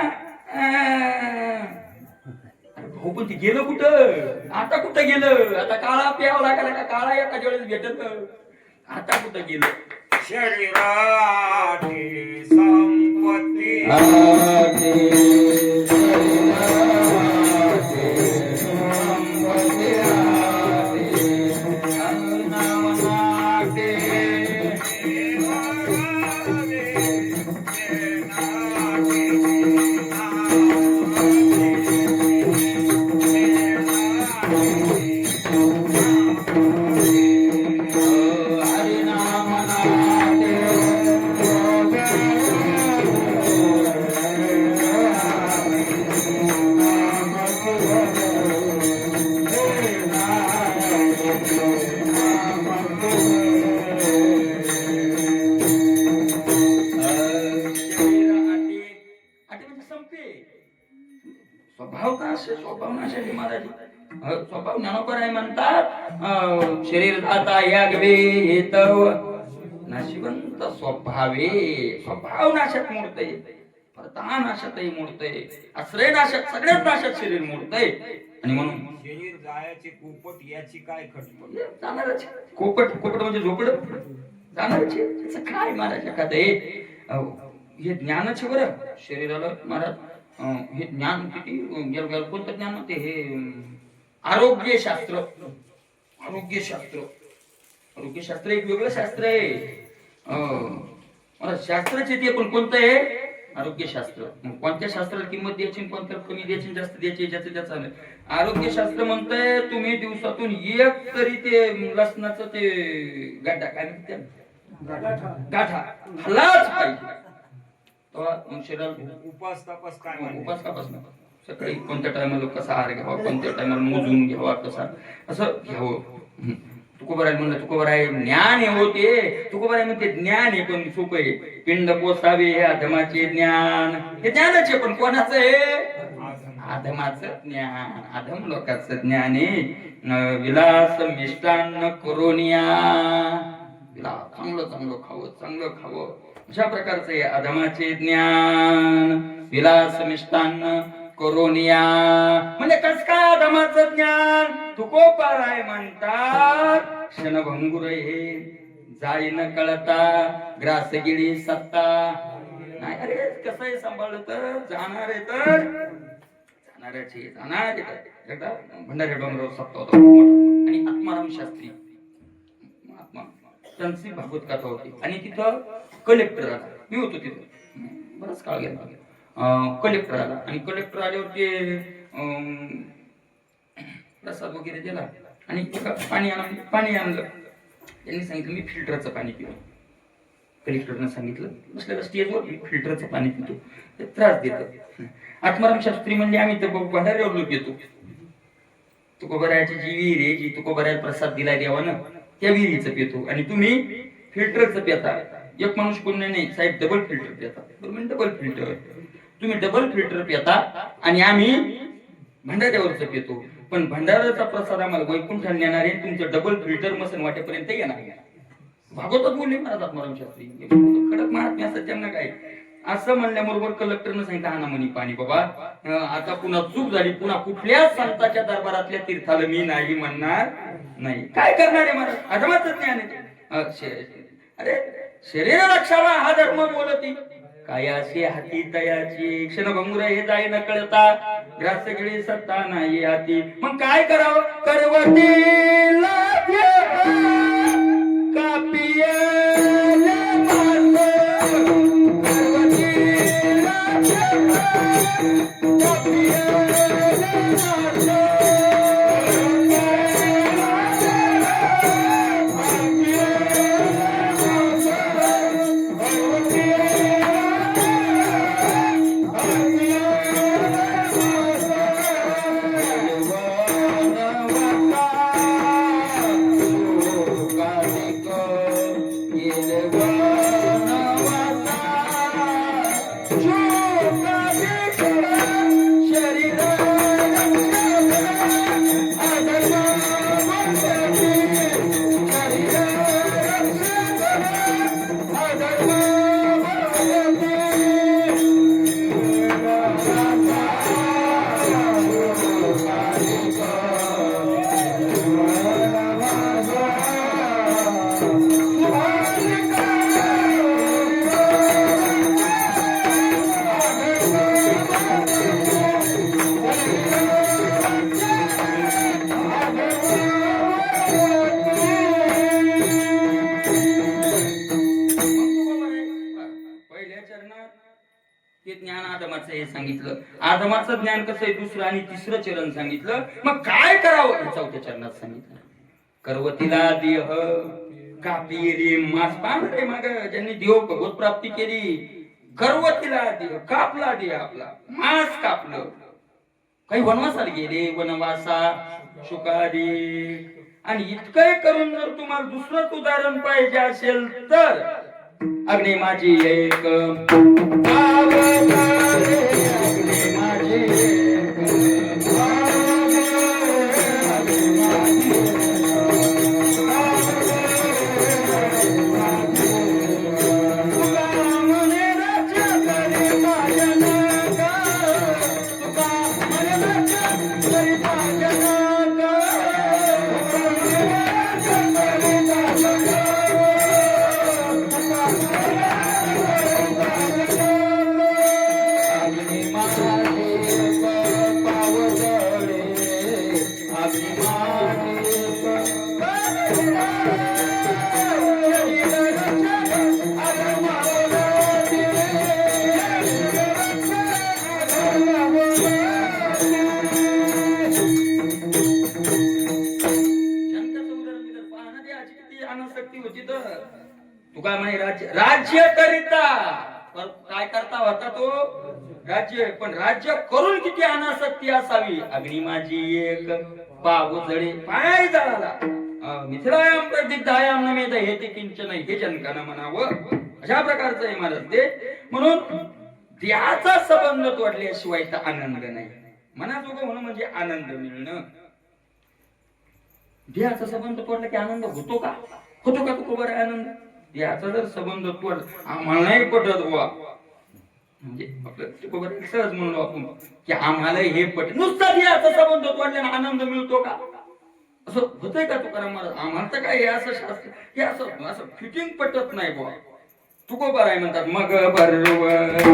भाऊ पण ते गेलं कुठं? आता कुठं गेलं? आता काळा प्यावं लागला का? काळा एका वेळेस भेटत, आता कुठं गेलं? शरीराची संपत्ती स्वभाव ज्ञानोबर आहे म्हणतात. शरीर आता यागवे येतव नाशिवंत स्वभावे. स्वभाव नाशात मोडतय, प्रता नाशातही मोडतय, आश्रय नाशात, सगळ्यात नाशात शरीर मोडतय. आणि म्हणून शरीर जायचे पोपट याची काय खटपट. जाणारच कोपट. कोपट म्हणजे झोपड जाणारच. त्याचं काय महाराज एखादं हे ज्ञानाचे बरं शरीराला महाराज. हे ज्ञान किती गेल कोणतं ज्ञान म्हणते हे? आरोग्यशास्त्र. आरोग्यशास्त्र, आरोग्यशास्त्र एक वेगळं शास्त्र आहे. मला शास्त्रच येते, पण कोणतं आहे? आरोग्यशास्त्र. मग कोणत्या शास्त्राला किंमत द्यायची, कोणत्या कमी द्यायची, जास्त द्यायची, ज्याचं त्याचं नाही. आरोग्यशास्त्र म्हणतंय तुम्ही दिवसातून एक तरी ते लसणाचं ते गाठा, काय म्हणते, गाठा खाल्लाच पाहिजे. उपास तापास काय? उपास तापास सकाळी कोणत्या टायमाला कसा आहार घ्यावा, कोणत्या टायमाला मोजून घ्यावा, कसा असं घ्यावं. तुकोबाराय म्हणलं, तुकोबाराय ज्ञान हे होते. तुकोबाराय म्हणते ज्ञान हे पण सुख आहे. पिंड पोसावे हे अधमाचे ज्ञान. हे ज्ञानाचे, पण कोणाचं आहे? अधमाचं ज्ञान, अधम लोकांचं ज्ञान आहे. विलास मिष्टान्न करोनिया. विलास चांगलं चांगलं खावं, चांगलं खावं, अशा प्रकारचं आहे अधमाचे ज्ञान. विलास मिष्टान्न करोनिया म्हणजे कस काय अधमाचं ज्ञान? तुकोबाराय म्हणतात क्षणभंगुर हे जाई न कळता ग्रासगिरी सत्ता. नाही अरे कसं आहे सांभाळलं तर जाणार आहे, तर जाणारच आहे, जाणार आहे. एकदा भंडारी डोंगरावर सत्ता होता मोठा, आणि आत्माराम शास्त्री महात्मा त्यांची भागवत कथा होती. आणि तिथं कलेक्टर आला, मी होतो तिथं, बराच काळ गेला. कलेक्टर आला आणि कलेक्टर आल्यावर ते प्रसाद वगैरे दिला आणि पाणी आणलं. त्यांनी सांगितलं मी फिल्टरचं पाणी पितो. कलेक्टरनं सांगितलं बसलेलं स्टेजवर मी फिल्टरचं पाणी पितो, ते त्रास देतं. आत्माराम शास्त्री म्हणजे आम्ही तर भंडाऱ्यावर लोक येतो. तुकोबरायाची जी विहीर आहे, जी तुकोबराया प्रसाद दिलाय देवानं, त्या विहिरीचं पितो आणि तुम्ही फिल्टरचं पिता. एक माणूस कोण नाही साहेब डबल फिल्टर पिता. बरोबर, डबल फिल्टर. तुम्ही डबल फिल्टर पिता आणि आम्ही भंडाऱ्यावरचं पितो. पण भंडाऱ्याचा प्रसाद आम्हाला वैकुंठाला नेणार आहे, तुमचं डबल फिल्टर मसन वाटेपर्यंत येणार. भागवतात बोलले महाराज आत्माराम शास्त्री. कडक महात्म्य असतात त्यांना काय. असं म्हणल्याबरोबर कलेक्टरनं सांगितलं हा ना म्हणी पाणी बाबा, आता पुन्हा चूक झाली, पुन्हा कुठल्याच संतांच्या दरबारातल्या तीर्थाला मी नाही म्हणणार नाही. काय करणार आहे महाराज, अधमाचं ज्ञान आहे. अरे शरीर रक्षावा हा धर्म बोलती, कायाशी हाती तयाची क्षणभंगुर हे जाई न कळता, ग्रास गिळी सत्ता नाही हाती. मग काय करावं, करवतीला सांगितलं. आदमाचं ज्ञान कसं आहे दुसरं आणि तिसरं चरण सांगितलं. मग काय करावं चौथ्या चरणात सांगितलं. करवतीला देह कापी रे मास पांढरे माग ज्यांनी देव भगवत प्राप्ती केली, करवतीला देह कापला, देह आपला मास कापलं. काही वनवासाला गेले, वनवासा शुकादी. आणि इतकं करून जर तुम्हाला दुसरंच उदाहरण पाहिजे असेल तर अग्नी माझी एक राज्य करिता. काय करता होता तो राज्य, पण राज्य करून किती अनासक्ती असावी. अग्नी माझी एक पाव जळे पाय जळाला, मिथिलायाम प्रदिग्धायाम नमेत हे ते किंचन हे जनकानं म्हणावं. अशा प्रकारचं आहे महाराज ते. म्हणून देहाचा संबंध तोडल्याशिवाय तर आनंद नाही. मनाजोगं होणं म्हणजे आनंद मिळणं. देहाचा संबंध तोडला की आनंद होतो का? होतो का तो बरं आनंद? याचा जर संबंध तोड आम्हाला नाही पटत बुवा, म्हणजे आपलं सहज म्हणलो आपण की आम्हाला हे पट, नुसता याचा संबंध तोडल्याने आनंद मिळतो का? असं होतंय का तुकाराम महाराज? आम्हाला तर काय हे असं शास्त्र हे असं फिटिंग पटत नाही बुवा. तुकोबार आहे म्हणतात मग बरोबर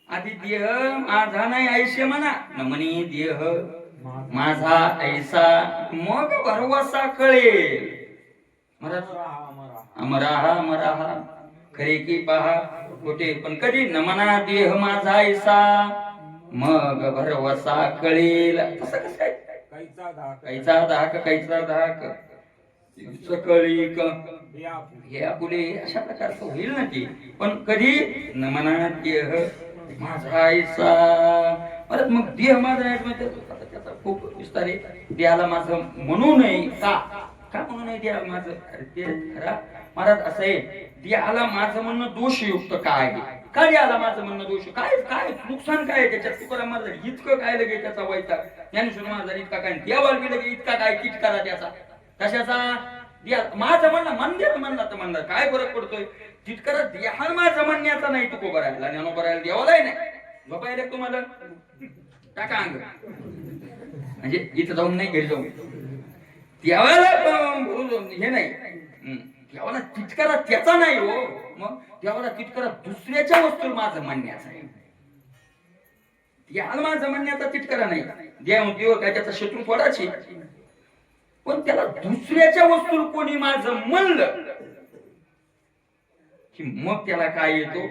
आधी देह माझा नाही ऐसे म्हणा म्हणे देह माझा ऐसा मग भरवसा कळेल मराहा खरे की पहा खोटे पण कधी न म्हणा देह माझा ऐसा मग भरवसा कळेल तसं कसं काय कैचा धाक सकळी हे आपुले अशा प्रकारचं होईल ना ती पण कधी न म्हणा देह माझा ऐसा परत मग देह माझा त्याचा खूप विस्तार आहे देहाला माझं म्हणू नये का म्हणू नये देहाला माझं ते खरा महाराज असं आहे देहाला माझं म्हणणं दोषयुक्त काय का देहाला माझं म्हणणं दोष काय काय नुकसान काय त्याच्यात तुकाराम माझं इतकं काय लगे त्याचा वैताग ज्ञानेश्वर माझा इतका काय देवाला बी लगे इतका काय किट करा त्याचा कशाचा माझं म्हणणं मंदिर म्हणला तर म्हणलं काय फरक पडतोय तितकं देहा माझं म्हणण्याचा नाही तू को करायला ज्ञानो करायला देवालाही नाही झोपायला तुम्हाला टाका अंग म्हणजे इथं जाऊन नाही घरी जाऊन देवाला हे नाही देवाला तितकरा त्याचा नाही हो मग देवाला तितकरा दुसऱ्याच्या वस्तू माझं म्हणण्याचा आहे देवाला माझं म्हणण्याचा तितकरा नाही देव काय त्याचा शत्रू पडायची पण त्याला दुसऱ्याच्या वस्तू कोणी माझं म्हणलं की मग त्याला काय येतो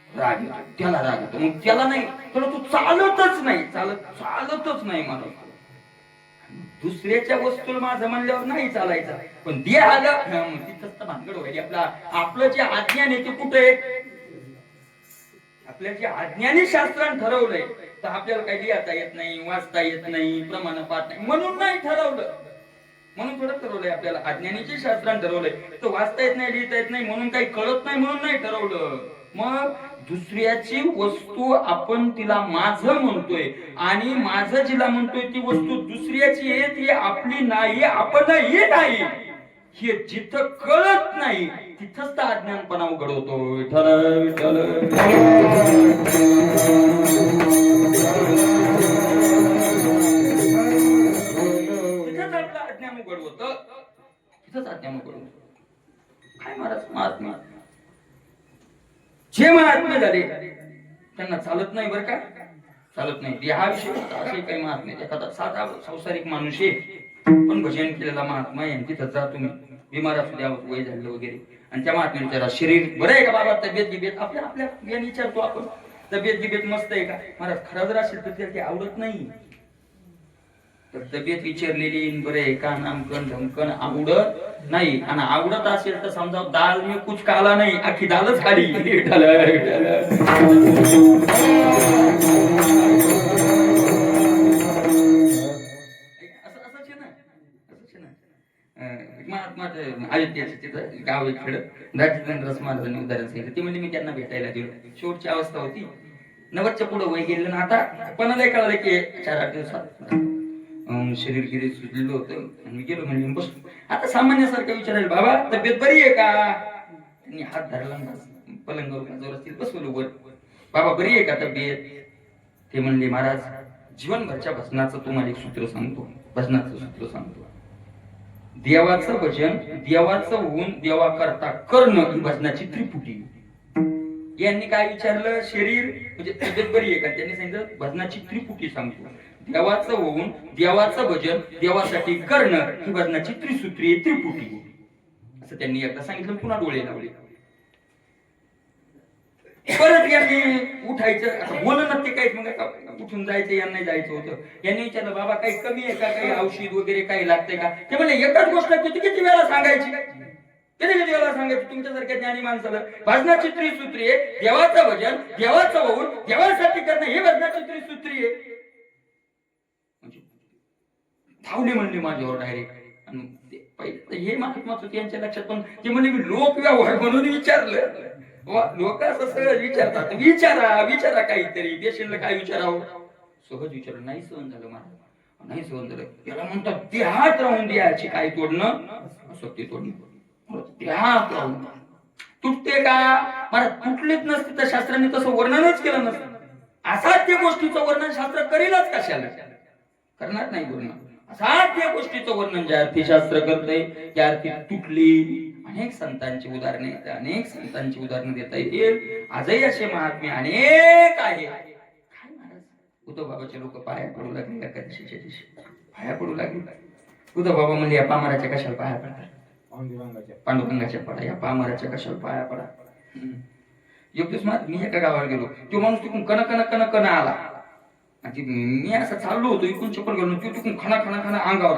राग येतो त्याला राग येतो मग त्याला नाही त्याला तू चालतच नाही मला दुसऱ्याच्या वस्तू माझं म्हणल्यावर नाही चालायचं पण दे आलं तिथंच तर भानगड व्हायची आपलं जे अज्ञान आहे ते कुठे आपल्या जे अज्ञानी शास्त्राने ठरवलंय तर आपल्याला काही लिहिता येत नाही वाचता येत नाही प्रमाण पाहत नाही म्हणून नाही ठरवलं म्हणून थोडं ठरवलंय आपल्याला अज्ञानीचे शास्त्राने ठरवलंय तर वाचता येत नाही लिहिता येत नाही म्हणून काही कळत नाही म्हणून नाही ठरवलं मग दुसऱ्याची वस्तू आपण तिला माझं म्हणतोय आणि माझं जिला म्हणतोय ती वस्तू दुसऱ्याची आहे ती आपली नाही आपणही नाही हे जिथं कळत नाही तिथंच तर अज्ञानपणा उघड होतो विठ्ठल तिथंच आपलं अज्ञान उघड होत तिथंच अज्ञान उघड होत काय महात्मा जे महात्मे झाले त्यांना चालत नाही बरं का चालत नाही हा विषय असे काही महात्मे एखादा साधा संसारिक माणूस आहे पण भजन केलेला महात्मा आहे तिथं जा तुम्ही बिमार असू द्या वय झालं वगैरे आणि त्या महात्म्याने त्याला शरीर बरं आहे का बाबा तब्येत गिबेत आपल्या ज्ञान विचारतो आपण तब्येत गिबेत मस्त आहे का महाराज खरं जर असेल तर त्याला ते आवडत नाही तर तब्येत विचारलेली बरं आहे का नामकन धमकन आवडत नाही आणि आवडत असेल तर समजा दाल मी कुछ काला नाही अख्खी दालच खाली महात्मा अयोध्येचं तिथं गाव एक खेळ राजचंद्र महाराजांनी उदाहरण सांगितलं ते म्हणजे मी त्यांना भेटायला गेलो शेवटची अवस्था होती 90च्या पुढे वय गेलं ना आता पणाला कळालं की 4-8 दिवसात शरीर गिरी सुजलेलं होतं आणि मी गेलो म्हणजे बसलो आता सामान्यासारखं विचारायला बाबा तब्येत बरी आहे का त्यांनी हात धरला पलंगावर जोरात बसवलं वर बाबा बरी आहे का तब्येत ते म्हणले महाराज जीवनभरच्या भजनाचं तुम्हाला एक सूत्र सांगतो भजनाचं सूत्र सांगतो देवाचं भजन देवाचं होऊन देवा करता करणं ही भजनाची त्रिपुटी यांनी काय विचारलं शरीर म्हणजे तब्येत बरी आहे का त्यांनी सांगितलं भजनाची त्रिपुटी सांगतो देवाचं होऊन देवाचं भजन देवासाठी करणं ही भजनाची त्रिसूत्री त्रिपुटी असं त्यांनी एकदा सांगितलं पुन्हा डोळे लावले परत यांनी उठायचं आता बोलणं ते काही मग उठून जायचं यांना जायचं होतं यांनी विचारलं बाबा काही कमी आहे का काही औषध वगैरे काही लागते का ते म्हणले एकच गोष्ट किती वेळा सांगायची किती वेळा सांगायची तुमच्यासारख्या ज्ञानी माणसाला भजनाची त्रिसूत्री आहे देवाचं भजन देवाचं होऊन देवासाठी करणं हे भजनाची त्रिसूत्री आहे धावले म्हणले माझ्यावर डायरेक्ट हे महात्माच यांच्या लक्षात पण ते म्हणजे मी लोक व्यवहार म्हणून विचारलं लोक असं सहज विचारतात विचारा काहीतरी पेशंटला काय विचारावं सहज विचारलं नाही सहन झालं मला नाही सहन झालं. याला म्हणतात देहात राहून द्यायची काय तोडणं, असत्य तोडणं. देहात राहून तुटते का मला तुटलेच नसते तर शास्त्राने तसं वर्णनच केलं नसतं. असाध्य गोष्टीचं वर्णन शास्त्र करीलच कशाला, करणार नाही वर्णन. असाध्य गोष्टीचं वर्णन ज्या अर्थी शास्त्र करतंय त्या अर्थी तुटली. अनेक संतांची उदाहरणे, अनेक संतांची उदाहरणं देता येतील. आजही असे महात्मे अनेक आहे. काय महाराज उद्धव बाबाचे लोक पाया पडू लागले एका दिवशीच्या दिवशी पाया पडू लागले. उद्धव बाबा म्हणजे या पामराच्या कशाला पाया पडतात, पांडुरंगाच्या पडा, या पामराच्या कशाला पाया पडा. एक दिवस मी एका गावाला गेलो, तो माणूस तिकडून कण कण कण कण आला. मी असं चाललो होतो इकडून चप्पल घालून, तो तिकडून खणा खणा खणा अंगावर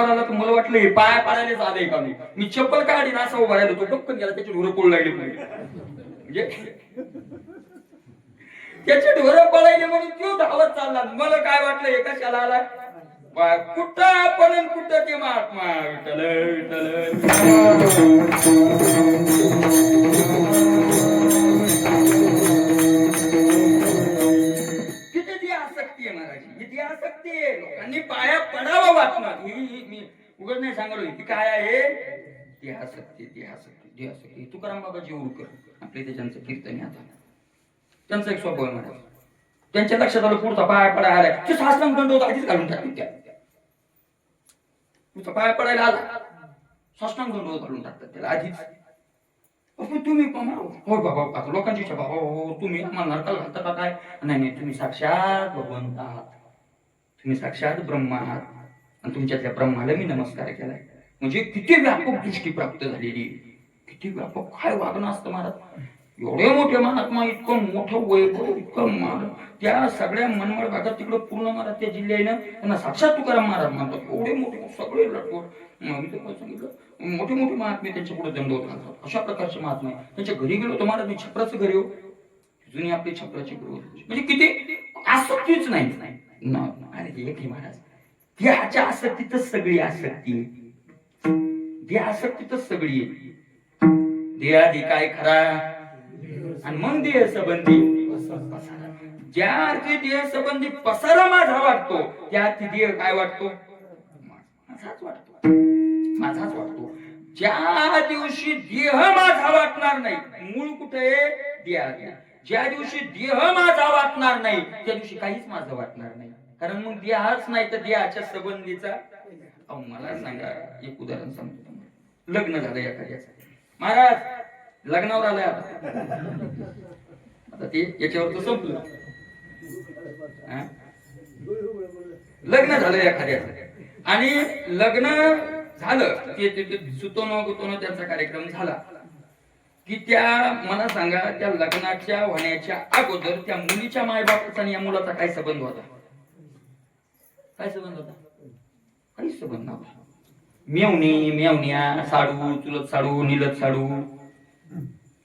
आला तर मला वाटलं हे पाया पडायलाच आलंय का. मी चप्पल काढली ना असं उभा राहिलो, तो टपकन गेला, त्याची ढोरं पडू लागली. म्हणजे त्याचे ढोरं पडायले म्हणून तो धावत चालला. मला काय वाटलं हे कशाला आला, कुठं आपण कुठं ते महात्मा विठ्ठल लोकांनी पाया पडावं वाचणार. मी उघड नाही सांगलो की काय आहे देहासक्ती. तुकाराम बाबा जीवकर आपले त्यांचं कीर्तन आता त्यांचा एक स्वभाव महाराज. त्यांच्या लक्षात आलं पुढचा पाया पडायला आलाय, ते साष्टांग दंड होता आधीच घालून टाकतील. त्या पुढचा पाया पडायला आला साष्टांग दंड घालून टाकतात त्याला आधीच. तुम्ही हो बाबा आता लोकांची इच्छा बाबा हो तुम्ही आम्हाला नरकाला घालता का काय. नाही तुम्ही साक्षात भगवंत आहात, तुम्ही साक्षात ब्रह्म आहात आणि तुमच्यातल्या ब्रह्माला मी नमस्कार केलाय. म्हणजे किती व्यापक दृष्टी प्राप्त झालेली, किती व्यापक काय वागणं असतं महाराज. एवढे मोठे महात्मा, इतकं मोठं वैभव, इतकं महाराज त्या सगळ्या मनमाड भागात तिकडं पूर्ण महाराज त्या जिल्ह्यानं त्यांना साक्षात तुकाराम महाराज म्हणतात. एवढे मोठे सगळे लटकोट सांगितलं मोठे मोठे महात्मे त्यांच्या पुढे दंडवत घालतात. अशा प्रकारचे महात्मे त्यांच्या घरी गेलो तर महाराज मी छपराचं घरी हो, जुनी आपली छपराची गुरु म्हणजे किती आसक्तीच नाही. अरे एक महाराज देहाच्या आसक्तीतच सगळी आसक्ती, देह आसक्तीतच सगळी. देहादी काय खरा आणि मग देह संबंधी पसारा. ज्या अर्थी देह संबंधी पसारा माझा वाटतो त्या अर्थी देह काय वाटतो, माझाच वाटतो. ज्या दिवशी देह माझा वाटणार नाही, मूळ कुठे देह. ज्या दिवशी देह माझा वाटणार नाही त्या दिवशी काहीच माझं वाटणार नाही. कारण मग देहाच नाही तर देहाच्या संबंधीचा. मला सांगा एक उदाहरण सांगतो. लग्न झालं एखाद्याचं महाराज, लग्नावर आलाय आता ते याच्यावर तर संपलं. लग्न झालं एखाद्याचं आणि लग्न झालं ते सुतोनं गुतोनं त्यांचा कार्यक्रम झाला की त्या मला सांगा त्या लग्नाच्या होण्याच्या अगोदर त्या मुलीच्या मायबापाचा आणि या मुलाचा काय संबंध होता, काय संबंध होता, काहीच संबंध नव्हता. मेवणी मेवण्या साडू चुलत साडू निलत साडू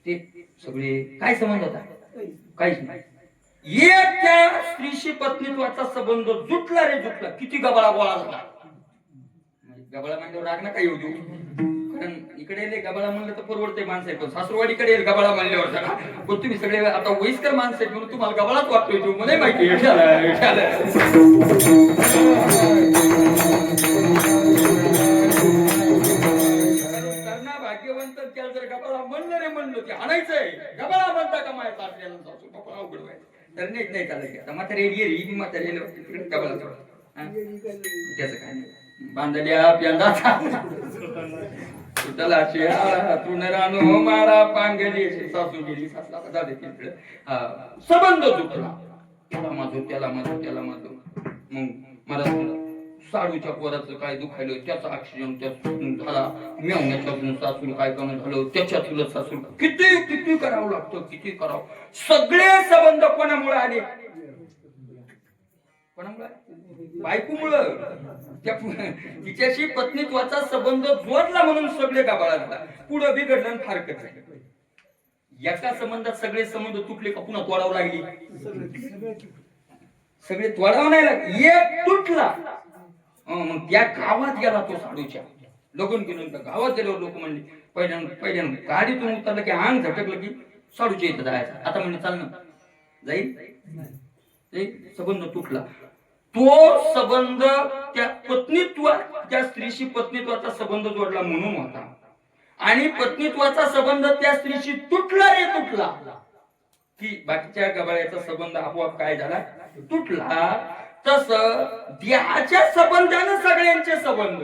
ते सगळे काय संबंध होता, काहीच नाही. एक त्या स्त्रीशी पत्नीत्वाचा संबंध जुटला रे जुटला. किती गबाळा गोळा झाला. गबाळा म्हणल्यावर राग नका येऊ देऊ, कारण इकडे गबाळा म्हणलं तर परवडते माणसं, पण सासरवाडीकडे गबाळा म्हणल्यावर जरा पण तुम्ही सगळे आता वयस्कर माणसं आहेत म्हणून तुम्हाला गबाळाच वाटतोय. तू मला माहिती भाग्यवंत त्याला जर गबाळा म्हणलं रे म्हणलं ते आणायचंय. गबाळा म्हणता का माझ्या सासऱ्याला सासू बाबा अवघड व्हायचं तर नाही चालत. आता म्हातारे येरी म्हातारे गबाळा त्याचं काय नाही. बांधल्या प्यांदाचा तुटला शेळा तुन रानो माळा पांगली सासू गेली सासला जाते तिकडे संबंध तुटला. त्याला माझं मग मला साडूच्या पोराचं काय दुखायलं त्याचा ऍक्सिडेंट त्यात झाला. मेवण्याच्या सासूला काय करणं झालं त्याच्या तुला सासू किती करावं लागतं, किती करावं. सगळे संबंध कोणामुळे आले, बायकोमुळं. तिच्याशी पत्नीत्वाचा संबंध जोडला म्हणून सगळे गाबाळा झाला. पुढं बिघडलं फारकत आहे. एका संबंधात सगळे संबंध तुटले का पुन्हा तोडावं लागली, सगळे तोडावं नाही लागले. एक तुटला मग त्या गावात गेला तो साडूच्या लगून गेलो. गावात गेल्यावर लोक म्हणले पहिल्यांदा गाडीतून उतरलं की अंग झटकलं की साडूच्या इथं जायचं. आता म्हणले चाल ना जाईल. संबंध तुटला. तो संबंध त्या त्या स्त्रीशी पत्नीत्वाचा संबंध जोडला म्हणून होता आणि पत्नीत्वाचा संबंध त्या स्त्रीशी तुटला रे तुटला की बाकीच्या गबाळ्याचा संबंध आपोआप काय झाला तुटला. तस देहाच्या संबंधाने सगळ्यांचे संबंध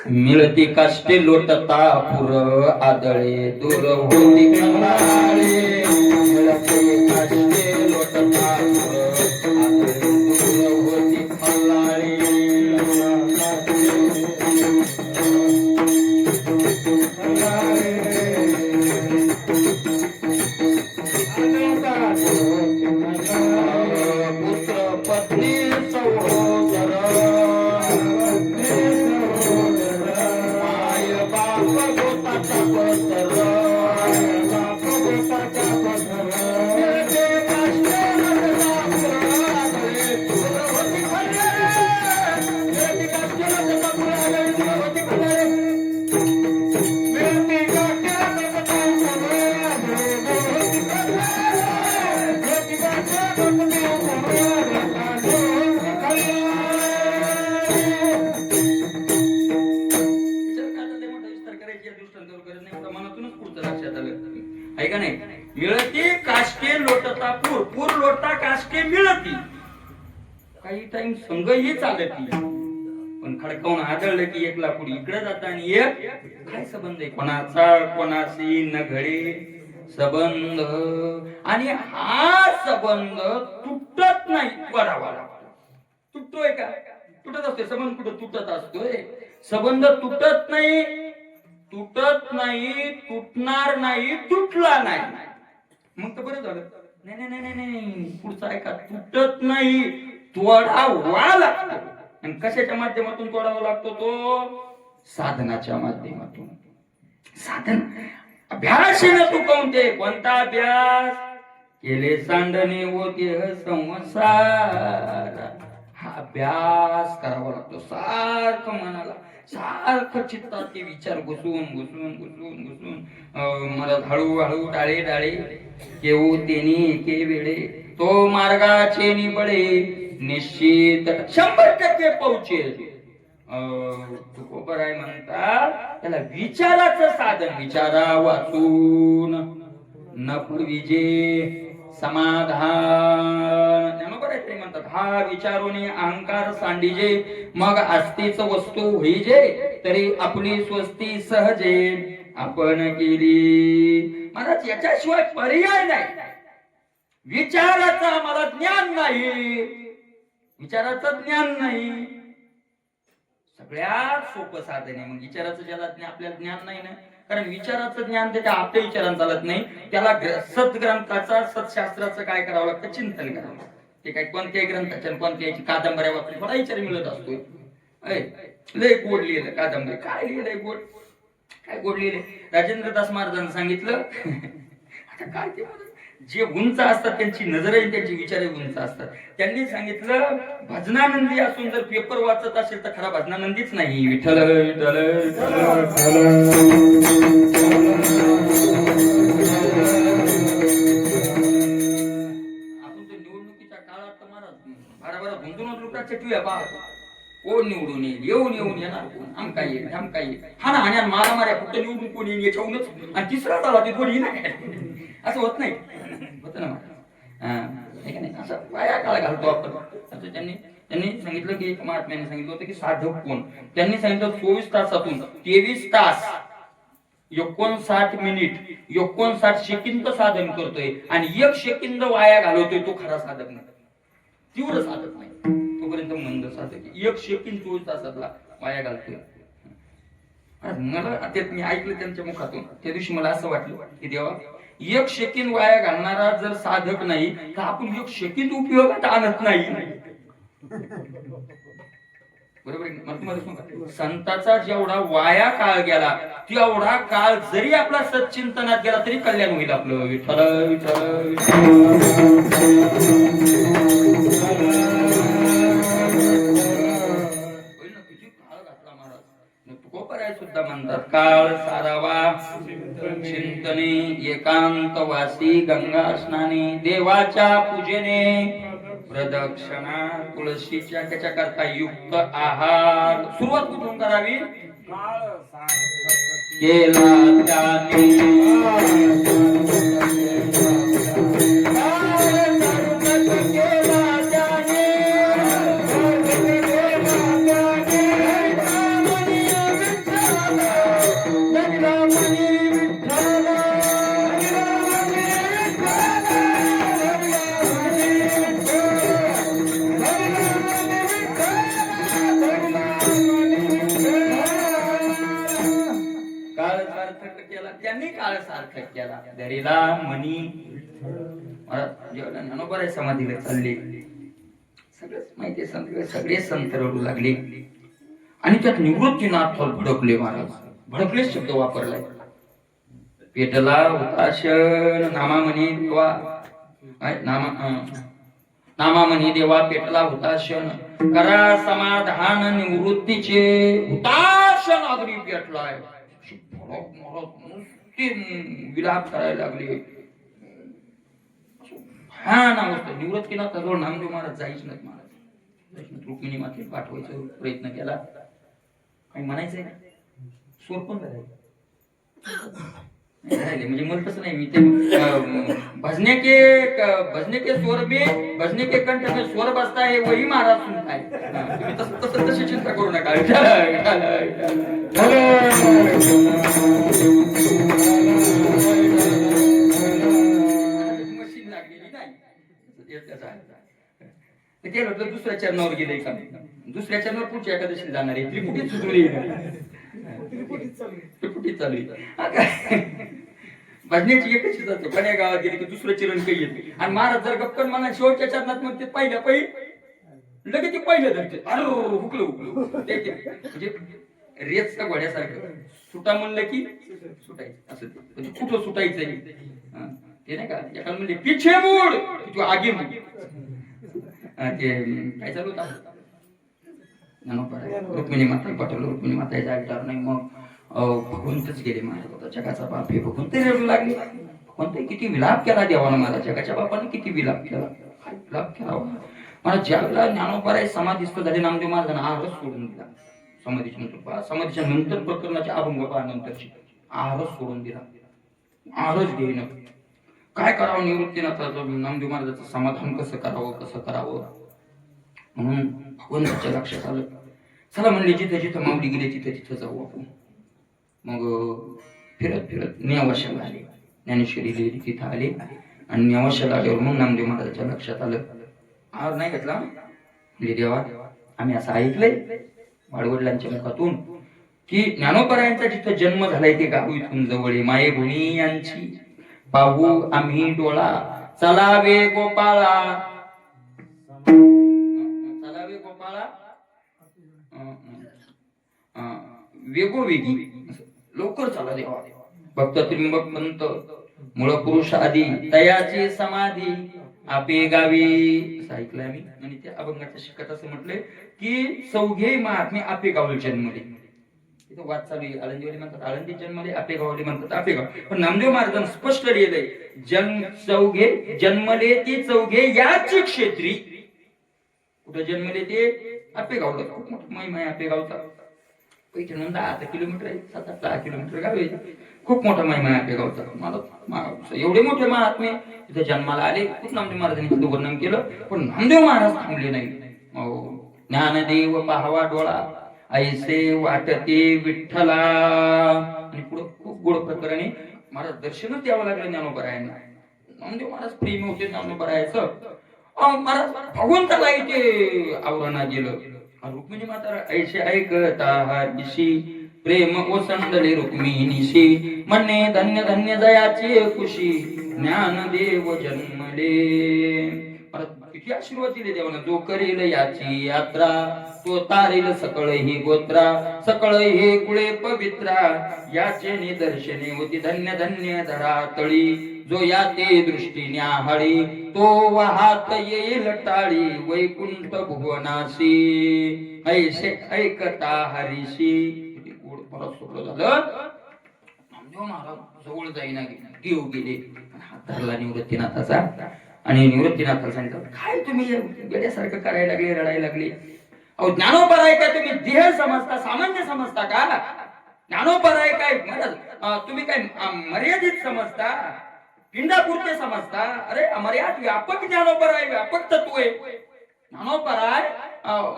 मिळती काष्टे लोटता पुर आदळे दूर होती कल्लाळे. मिळती काष्टे लोटता पुर आदळे दूर होती कल्लाळे. पुत्र पत्नी सहोदर मिळती काष्टे लोटता पूर पूर लोटता काष्टे मिळती. काही टाइम संघही चालती पण खडकावून आदळलं की एक लाकूड इकडे जात आणि एक काय संबंध आहे कोणाचा कोणाशी न घडे संबंध आणि हा संबंध तुटत नाही. वाढावा तुटतोय का तुटत असतोय संबंध कुठं तुटत असतोय. संबंध तुटत नाही तुटणार नाही तुटला नाही. मग तर बरं झालं. नाही नाही नाही नाही पुढचा ऐका तुटत नाही तोडावा लागतो. आणि कशाच्या माध्यमातून तोडावा लागतो तो साधनाच्या माध्यमातून. साधन अभ्यासाने तू कोणते कोणता अभ्यास केले सांडणे व देह संसार. हा अभ्यास करावा लागतो सारखं मनाला सारखं चित्तात ते विचार घुसून घुसून घुसून घुसून मला हळूहळू डाळे डाळे केऊ तेनी के वेळे तो मार्गाचे निबळे निश्चित 100% पोहोचेल. तुकोबर आहे म्हणतात त्याला विचाराचं साधन विचारा वाचून न पूर्वीजे समाधान. ज्ञानोबा आहे ते म्हणतात हा विचारोने अहंकार सांडीजे मग अस्तीच वस्तू होईजे तरी आपली स्वस्ती सहजे आपण केली. महाराज याच्याशिवाय पर्याय नाही. विचाराचं आम्हाला ज्ञान नाही विचाराचं ज्ञान नाही. सगळ्यात सोपं साधन आहे. मग विचाराचं ज्याला आपल्याला ज्ञान नाही ना कारण विचाराचं ज्ञान त्याच्या आपल्या विचारांना चालत नाही. त्याला सद्ग्रंथाचा सत्शास्त्राचं काय करावं लागतं चिंतन करावं लागतं. ते काय कोणत्याही ग्रंथाच्या कोणत्याही कादंबऱ्या वाचून थोडा विचार मिळत असतोय. लय गोड लिहिलं कादंबरी काय लिहिलंय गोड काय गोड लिहिले. राजेंद्र दास महाराजांनी सांगितलं आता काय ते जे उंच असतात त्यांची नजरही त्यांचे विचारही उंच असतात. त्यांनी सांगितलं भजनानंदी असून जर पेपर वाचत असेल तर खरा भजनानंदीच नाही. विठ्ठल विठ्ठल आपण तर निवडणुकीच्या काळात तर महाराज बारा गुंतवणूक लुटाच्या ठेवूया पाहतो कोण निवडून येऊन येणार कोण आमका येईल आमका येईल हा ना आणि मारा माऱ्या फक्त निवडून कोण येईल याच्याहूनच आणि तिसरा झाला ते कोणी नाही असं होत नाही. होत ना असं पाया काळ घालतो आपण. असं त्यांनी सांगितलं की एक महात्म्याने सांगितलं होतं की साधक कोण. त्यांनी सांगितलं 24 तासातून 23 तास 59 मिनिट 59 सेकंद साधन करतोय आणि 1 सेकंद वाया घालवतोय तो खरा साधक नाही. तीव्र साधक नाही तोपर्यंत मंद साधक. 1 सेकंद 24 तासातला वाया घालतोय. मला ते मी ऐकलं त्यांच्या मुखातून त्या दिवशी मला असं वाटलं की देवा 1 सेकंद वाया घालणारा जर साधक नाही तर आपण 1 सेकंद उपयोगात आणत नाही. बरोबर मला तुम्हाला सांगा संताचा जेवढा वाया काळ गेला तेवढा काळ जरी आपला सच्चिंतनात गेला तरी कल्याण होईल आपलं. विठ्ठल विठ्ठल सुद्धा म्हणतात काळ सारावा चिंतने एकांतवासी गंगा स्नाने देवाच्या पूजेने प्रदक्षिणा तुळशीच्या त्याच्या करता युक्त आहार सुरुवात कुठून करावी काळ सार्थक केला त्याने काळ सार्थक केला त्यांनी काळ सार्थक केला दरीला मनी ज्ञानोबा समाधीला चालले सगळंच माहिती सगळे संत रडू लागले आणि त्यात निवृत्तीनाथ भडकले महाराज भडकले शब्द वापरलाय पेटला हुताशन नामामणी देवा नामामणी देवा पेटला हुताशन करा समाधान निवृत्तीचे हुताशन अग्नी पेटलाय नुसते विलाप करायला लागले हा नाव निवृत्तीनाथ जवळ नामदेव महाराज जायच नाही महाराज रुक्मिणी माते पाठवायचा प्रयत्न केला काही म्हणायचंय स्वर पण राहिले म्हणजे मला तसं नाही मी ते भजने के स्वर में भजने के कंठ में स्वर बसता है वही महाराज सुनता है तुम्ही तसं तशी चिंता करू नका मशीन लागलेली नाही ते म्हटलं दुसऱ्या चरणावर गेले का दुसऱ्या चरणावर पुढच्या एकादशी जाणार आहे त्रिपुटीत सुचवली त्रिपुटीत चालू आहे भजण्याची एकच जातो कण्या गावात गेले की दुसरं चरण काही येते आणि महाराज जर गप्पन म्हणा शेवटच्या चरणात मग ते पहिल्या लगेच ते पहिलं धरते अरे हुकलं म्हणजे रेचका घोड्यासारखं सुटा म्हणलं की सुटायचं असं म्हणजे कुठं सुटायचं ते नाही का एका म्हणले पिछे मूड तू आगे मूड ते काय चालू होता रुक्मिणी माता पाठवलं रुक्मिणी माता जागणार नाही मग भगवंतच गेले महाराज जगाचा बाप हे भगवंत रडू लागले भगवंत किती विलाप केला देवानं मला जगाच्या बापाने किती विलाप केला काय विलाप केला मला ज्यावेळेला ज्ञानोबा समाधीस्थ झाले नामदेव महाराजांना आहारच सोडून दिला समाधीच्या नंतर प्रकरणाच्या अभंग नंतरची आहारच सोडून दिला आहारच घेणं काय करावं निवृत्तीनाथाचं नामदेव महाराजाचं समाधान कसं करावं म्हणून भगवंताच्या लक्षात आलं चला म्हणले जिथं जिथं माऊली गेले तिथं जाऊ आपण मग फिरत नेवाशाला आले ज्ञानेश्वरी देवी तिथं आले आणि नेवाशाला आल्यावर मग नामदेव महाराजाच्या लक्षात आलं आहार नाही घेतला म्हणजे देवा आम्ही असं ऐकलंय वाडवडिलांच्या मुखातून की ज्ञानोबरायांचा जिथं जन्म झालाय ते गाव इथून जवळ माये गुणी यांची पाहू आम्ही डोळा चलावे गोपाळा वेगोवेगी लवकर चला देवा भक्त त्रिंबक पंत मूळ पुरुष आदी तयाची समाधी आपे गावी असं ऐकलंय आम्ही आणि त्या अभंगाच्या शिकत असं म्हटलंय की चौघे महात्मे आपे गावले जन्मले इथं वाद चालू आहे आळंदीवाली म्हणतात आळंदी जन्मले आपे गावले म्हणतात आपे गाव पण नामदेव महाराजांनी स्पष्ट लिहिलंय चौघे जन्मले ते चौघे याची क्षेत्री कुठं जन्मले ते आपे गावला खूप मोठा महिमा आहे आपे गावचा पैठण 10 किलोमीटर आहे 7-8 किलोमीटर गाव आहे खूप मोठा महिमा आहे आपे गावचा मला एवढे मोठे महात्मे तिथे जन्माला आले खूप नामदेव महाराजांनी तिथं वर्णन केलं पण नामदेव महाराज थांबले नाही ज्ञानदेव पाहावा डोळा ऐसे वाटते विठ्ठला आणि पुढे खूप गोड प्रकारे महाराज दर्शनच द्यावं लागलं ज्ञानोबरायांना नामदेव महाराज प्रेमी होते ज्ञानोबरायाचं महाराज भगवंताला इथे आवरणा गेलं रुक्मिणी माता ऐसे ऐकता हरिशी प्रेम ओसंडले रुक्मिणीशी म्हणणे धन्य धन्य जयाची खुशी ज्ञानदेव जन्मले किती आशीर्वाद दिले देवानं जो करेल याची यात्रा तो तारेल सकळ ही गोत्रा सकळ हे कुळे पवित्रा याचे निदर्शने होती धन्य धन्य धरा तळी जो याते दृष्टी न्याहाळी तो वाहात येईल टाळी वैकुंठ भुवनाशी ऐसे ऐकता हरिशी किती गोड परत सोडलं झालं तो महाराज जवळ जाईना देव गेले. हात धरला निवृत्तीनाथाचा आणि निवृत्तीनाथाला सांगितलं, काय तुम्ही वेड्यासारखं करायला लागले, रडायला लागले. अहो ज्ञानोपर आहे काय तुम्ही देह समजता, सामान्य समजता का? ज्ञानोपर आहे काय महाराज तुम्ही काय मर्यादित समजता, पिंडापुरते समजता? अरे अमर्याद व्यापक ज्ञानोपर आहे, व्यापक तत्व आहे. ज्ञानोपर आहे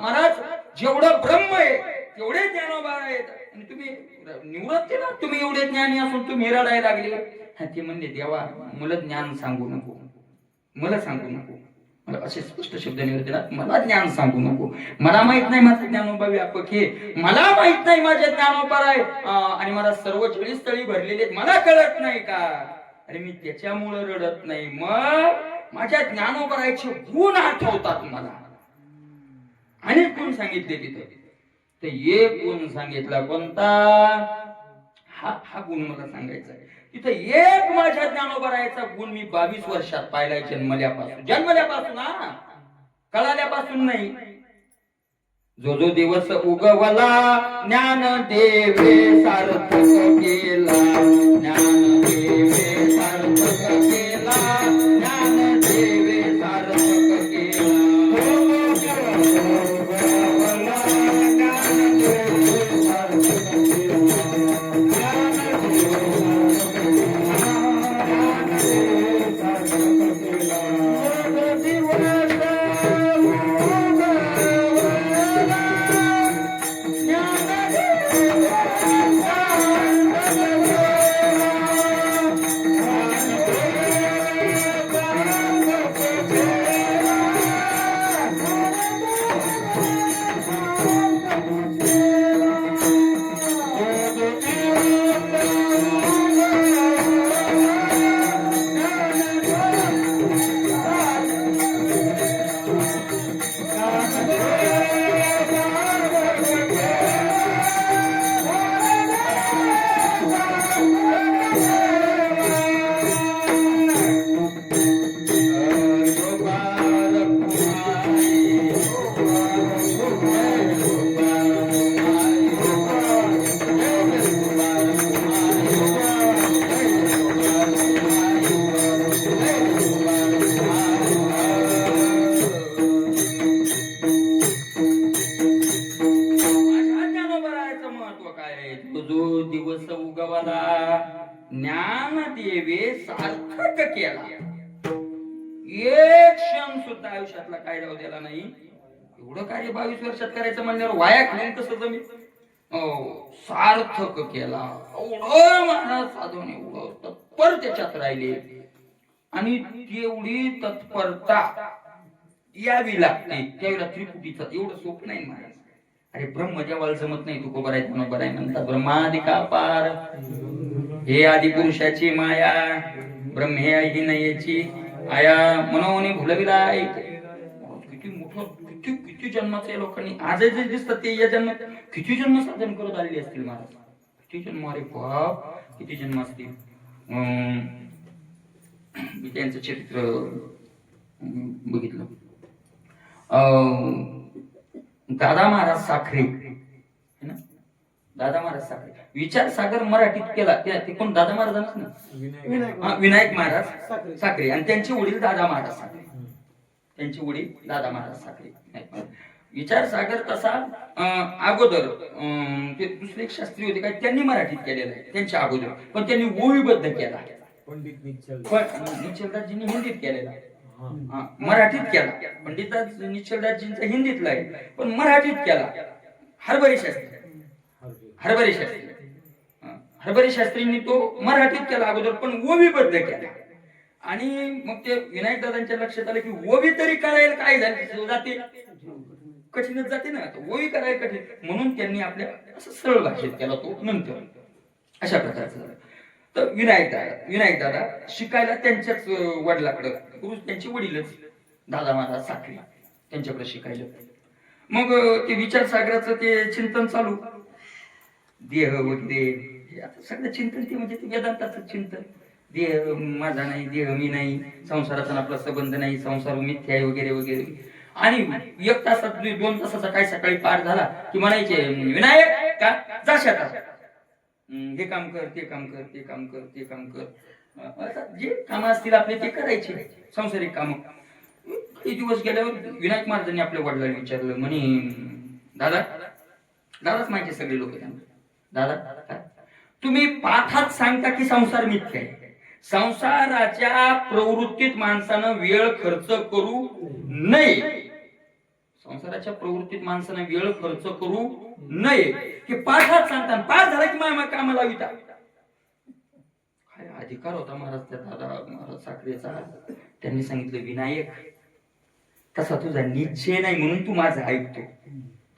महाराज, जेवढं ब्रह्म आहे तेवढे ज्ञानोपर आहेत. आणि तुम्ही निवृत्तीला तुम्ही एवढे ज्ञानी असून तुम्ही रडायला लागले. ते म्हणले, देवा मला ज्ञान सांगू नको, मला सांगू नको. मला असे स्पष्ट शब्द निवृत्तीनाथ, मला ज्ञान सांगू नको. मला माहित नाही माझं ज्ञानोबा व्यापक आहे, मला माहित नाही माझे ज्ञानोपर आहे आणि मला सर्व 40 स्थळी भरलेले मला कळत नाही का? अरे मी त्याच्यामुळे रडत नाही, मग माझ्या ज्ञानोबराचे गुण आठवतात मला. अनेक गुण सांगितले तिथे. तर एक गुण सांगितला कोणता? हा गुण मला सांगायचा आहे. तिथे एक माझ्या ज्ञानोबराचा गुण मी 22 वर्षात पाहिलाय, जन्मल्यापासून हा, कळाल्यापासून नाही. जो दिवस उगवला ज्ञान देवे सार्थक केला, ज्ञान देवे सार्थक केला, ज्ञान देवे सार्थक केला. ज्ञान देवे सार्थक केला. एक क्षण सुद्धा आयुष्यातला काय राहू द्याला नाही. एवढं कार्य 22 वर्षात करायचं म्हणल्यावर वाया घालून कसं जमीन सार्थक केला. एवढं महाराज साधून एवढं तत्पर त्याच्यात राहिले. आणि तेवढी तत्परता यावी लागते त्यावेळेला त्रिपुटीचं एवढं सोपं नाही महाराज. अरे ब्रह्म जेव्हा जमत नाही तू बराय बरं आहे म्हणतात. ब्रह्मादिका पार हे आदि पुरुषाची माया, ब्रह्म हे आई नयेची आया मनोनी भुलविला. किती मोठं किती जन्माचे लोकांनी आज जे दिसतात ते या जन्मात किती जन्म साधन करत आलेले असतील महाराज. किती जन्म, अरे बाप किती जन्म असतील. मी त्यांचं चरित्र बघितलं. दादा महाराज साखरे ना, दादा महाराज साखरे विचार सागर मराठीत केला. ते कोण? दादा महाराजांच ना, विनायक महाराज साखरे. आणि त्यांचे वडील दादा महाराज साखरे. त्यांचे वडील दादा महाराज साखरे. विचार सागर तसा अगोदर ते दुसरे एक शास्त्री होते काय, त्यांनी मराठीत केलेला आहे त्यांच्या अगोदर, पण त्यांनी ओवीबद्ध केला. पंडित निश्चलदासजींनी हिंदीत केलेला, मराठीत केला. पंडित निश्चलदासजींचा हिंदीतला आहे पण मराठीत केला. हरभरे शास्त्रींनी तो मराठीत केला अगोदर पण ओवीबद्ध केला. आणि मग ते विनायक दादांच्या लक्षात आलं की ओवी तरी करायला काय झालं जाते, कठीणच जाते ना, ओवी करायला कठीण, म्हणून त्यांनी आपल्या असं सरळ भाषेत केला तो नंतर. अशा प्रकारचं झालं. तर विनायक दादा शिकायला त्यांच्याच वडिलाकडे, त्यांचे वडीलच दादा महाराज साखरे त्यांच्याकडे शिकायला. मग ते विचार सागराचं ते चिंतन चालू, देह वगैरे आता सगळं चिंतन ते म्हणजे ते वेदांताचं चिंतन. देह माझा नाही, देह मी नाही, संसाराचा आपला संबंध नाही, संसार मिथ्या आहे वगैरे वगैरे. आणि 1 तासात 2 तासाचा काय सकाळी पाठ झाला की म्हणायचे विनायक का जा शेतात, हे काम कर, ते काम कर, ते काम कर, ते काम कर. आता जे काम असतील आपले ते करायचे, सांसारिक काम. काही दिवस गेल्यावर विनायक महाराजांनी आपल्या वडिलांना विचारलं, म्हणे दादा, दादाच माहिती सगळे लोक त्यांना, दादा तुम्ही पाठात सांगता की संसार मिथ्या आहे, संसाराच्या प्रवृत्तीत माणसानं वेळ खर्च करू नये, संसाराच्या प्रवृत्तीत माणसानं वेळ खर्च करू नये हे पाठात सांगतात. पाठ झाला की मामा कामाला विटा. काय अधिकार होता महाराज त्या दादा महाराज साखरेचा. त्यांनी सांगितलं, विनायक तसा तुझा निश्चय नाही म्हणून तू माझं ऐकतो.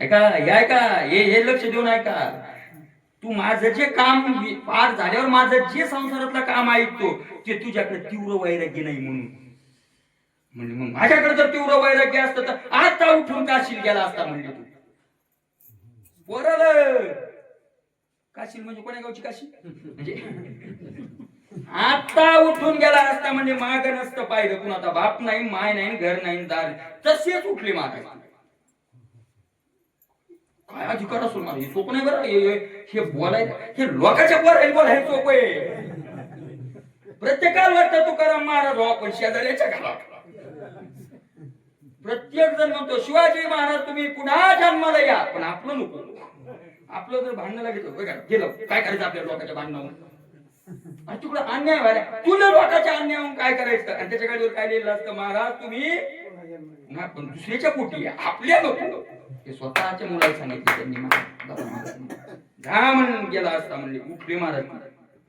ऐका हे लक्ष देऊन ऐका. तू माझं जे काम पार झाल्यावर माझं जे संसारातलं काम ऐकतो ते तुझ्याकडे तीव्र वैराग्य नाही म्हणून. म्हणजे मग माझ्याकडे जर तीव्र वैराग्य असतं तर आता उठून काशील गेला असता म्हणले तू. पोराला काशील म्हणजे कोण्या गावची काशी, म्हणजे आता उठून गेला असता म्हणजे माग नसतं पाहिलं. पण आता बाप नाही, माय नाही, घर नाही, दार, तसेच उठले माग. काय अधिकार असो मला, हे सोपं नाही बरं. हे बोलायला, हे लोकांच्या बोलायला सोपं आहे. प्रत्येकाला वाटतं तुकाराम महाराज हो, पण शेजाऱ्याच्या घरात प्रत्येक जण म्हणतो शिवाजी महाराज तुम्ही पुन्हा जन्माला या, पण आपलं नको. आपलं जर भांडण लागेल गेलं काय करायचं आपल्या लोकांच्या भांडणावर. तिकडं अन्याय व्हायला, तुला लोकांच्या अन्याय काय करायचं. आणि त्याच्या गाडीवर काय लिहिलं असतं, महाराज तुम्ही पण दुसऱ्याच्या पोटी आपल्या नको. हे स्वतःच्या मुलाला सांगितलं त्यांनी. घा म्हणून गेला असता म्हणले, उठले महाराज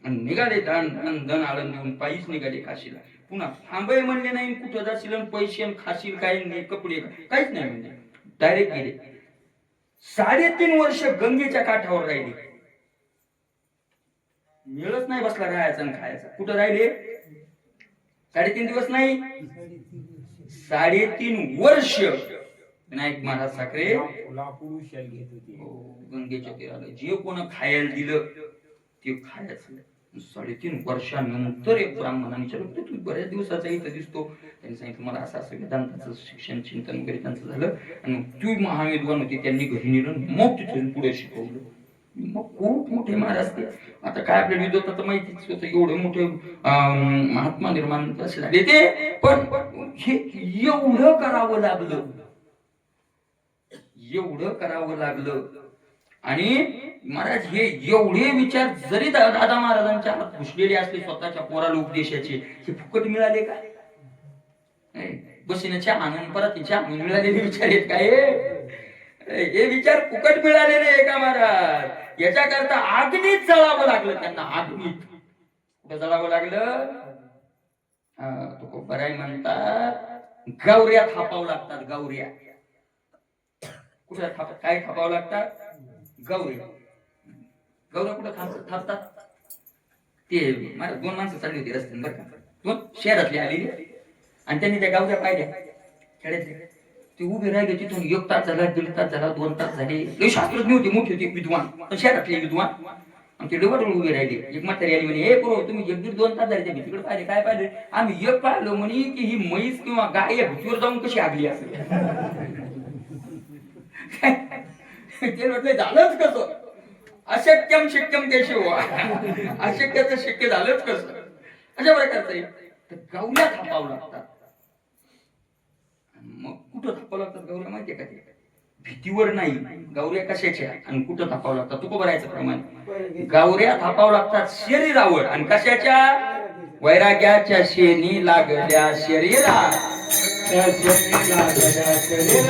आणि निघाले दन आळंद देऊन पायीच निघाले काशीला. पुन्हा थांबय म्हणले नाही, कुठं जाशील पैसे खाशील काही नाही, कपडे काहीच नाही म्हणजे डायरेक्ट गेले. 3.5 वर्ष गंगेच्या काठावर राहिले. मिळत नाही बसला राहायचा आणि खायचा. कुठं राहिले? 3.5 दिवस नाही, 3.5 वर्ष. विनायक महाराज साखरे गंगेच्या तीराला जे कोण खायला दिलं ते खायचं. 3.5 वर्षानंतर एक ब्राह्मणाने विचारलं, तू बऱ्याच दिवसाचा इथं दिसतो. त्यांनी सांगितलं, मला असं असं वेदांताचं शिक्षण चिंतन वगैरे त्यांचं झालं आणि तू महाविद्वान होती, त्यांनी घरी नेलं मग तिथून पुढे शिकवलं. मग खूप मोठे महाराज ते. आता काय आपल्या विद्वत्ता माहितीच होतं, एवढे मोठे महात्मा निर्माण असे झाले ते. पण हे एवढं करावं लागलं, एवढं करावं लागलं. आणि महाराज हे एवढे विचार जरी दादा महाराजांच्या हात घुसलेले असले स्वतःच्या पोराला उपदेशाचे, हे फुकट मिळाले का? बसण्याच्या आनंद परतीच्या मिळालेले विचार आहेत काय? हे विचार फुकट मिळालेले आहे का महाराज? याच्याकरता अग्नीत जळावं लागलं त्यांना. अग्नीत कुठं जळावं लागलं? तो बराय म्हणतात गौऱ्या थापावं लागतात. गौऱ्या कुठं काय थापावं लागतात? गौऱ्या. गौऱ्या कुठं थापतात? ते मला 2 माणसं चालली होती रस्त्याने बरं का, 2 शहरातली आलेली आणि त्यांनी त्या गावच्या पाहिल्या खेड्यातले. ते उभे राहिले तिथून 1 तास झाला, 1.5 तास झाला, 2 तास झाले. शास्त्रज्ञ होते, मोठे होते, विद्वान, पण शहरातले विद्वान. आणि ते डबल उभे राहिले. एक म्हातारी आली म्हणे, हे बरो तुम्ही 1-1.5-2 तास झाले त्या भीतीकडे पाहिले. काय पाहिले? आम्ही एक पाहिलं म्हणे की ही म्हैस किंवा गाय या भीतीवर जाऊन कशी आगली असेल. ते म्हटलं झालंच कसं? अशक्यम शक्यम केशव, अशक्याचं शक्य झालंच कसं? अशा प्रकारचं तर गौऱ्या थापावं लागतात. मग कुठं थापावं लागतात गौऱ्या माहितीये का? ते भीतीवर नाही. गौऱ्या कशाच्या आणि कुठं थापावं लागतात? तू बरायचं प्रमाणे गौऱ्या थापावं लागतात शरीरावर. आणि कशाच्या? वैराग्याच्या शेणी लागल्या शरीरा,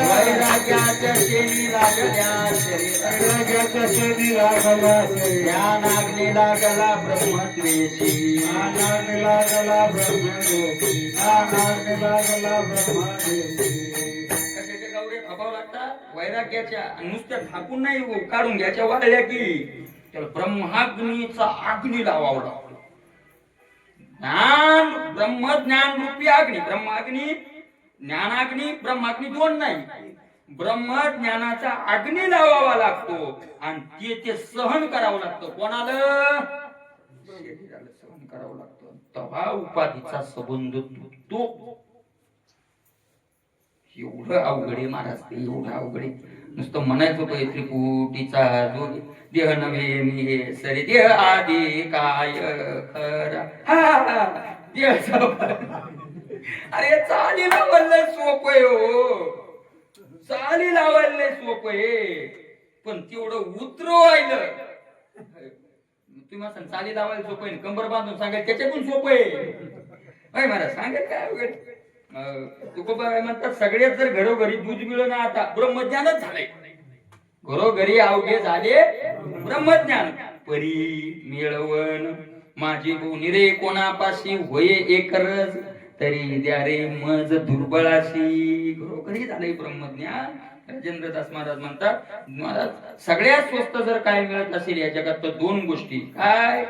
वैराग्याच्या शेणी लागल्या शरीरा, ज्ञानाग्नी लागला ब्रह्मद्वेषी, कशाच्या गौऱ्या थापावं लागतात? वैराग्याच्या. नुसत्या थापून नाही काढून घ्यायच्या वाढल्या की त्याला ब्रह्माग्नीचा अग्नी लावावं लागतो. ज्ञान ब्रह्मज्ञान रूपी अग्नी, ब्रह्माग्नी ज्ञानाग्नी, ब्रह्माग्नी 2 नाही, ब्रह्मज्ञानाचा अग्नी लावावा लागतो. आणि ते सहन करावं लागतं. कोणाला? शरीराला सहन करावं लागतं. तेव्हा उपाधीचा संबंध तुटतो. एवढं अवघड आहे महाराज ते, एवढं अवघड आहे. नुसतं म्हणायचं पै त्रिपुटीचा जोग देह नव्हे मी हे सरी देह आधी काय खरा हा देह अरे चाली लावायला सोप आहे हो, चाली लावायला सोप आहे, पण तेवढं उतरवायलं तुम्ही मला चाली लावायला सोप आहे, कंबर बांधून सांगायचं त्याच्यातून सोप आहे मला सांगायचं काय अवघड. तुकोबा म्हणतात सगळ्यात जर घरोघरी दूध मिळलं ना आता ब्रह्मज्ञानच झालंय, घरोघरी अवघे झाले ब्रह्मज्ञान. परी मिळवण माझी बोनी रे कोणापाशी होय एक रस तरी द्या रे मज दुर्बळाशी. घरोघरी झाले ब्रह्मज्ञान. राजेंद्रदास महाराज म्हणतात महाराज सगळ्यात स्वस्त जर काय मिळत असेल या जगात तर दोन गोष्टी काय,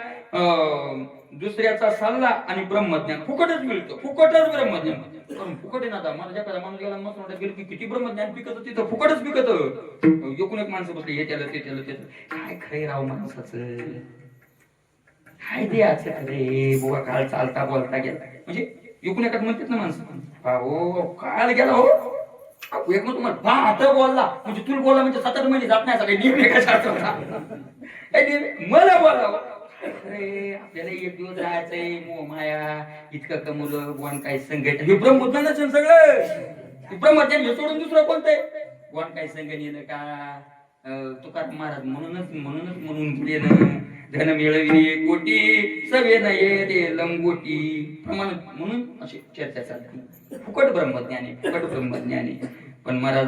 दुसऱ्याचा सल्ला आणि ब्रह्मज्ञान. फुकटच मिळतं, फुकटच ब्रह्मज्ञान. पण फुकट आहे ना आता माझ्या एखादा माणूस गेला मस्त म्हणतात गेलं की किती ब्रह्मज्ञान पिकत तिथं फुकटच पिकत. एकूण एक माणसं बसली हे त्याला ते त्याला ते काय खरे राव माणसाचं काय ते असं खरे बुवा काळ चालता बोलता गेला म्हणजे एकूण एकाच म्हणतात ना माणसं हो काळ गेला हो एक मग तुम्हाला आता बोलला म्हणजे तुला बोलला म्हणजे 7 महिने जात नाही सगळे नियम मला बोला अरे आपल्याला एक दिवस राहायचंय मोह माया इतकं कमवलं वन काही संघट हे ब्रह्मज्ञानच सगळं ब्रह्मज्ञान हे सोडून दुसरं कोणतंय वन काही संघ नेलं का. तुकाराम महाराज म्हणूनच म्हणून गेलं धन मिळविले कोटी सवे नये रे लंगोटी म्हणून अशी चर्चा चालते. फुकट ब्रह्मज्ञानी फुकट ब्रह्मज्ञानी. पण महाराज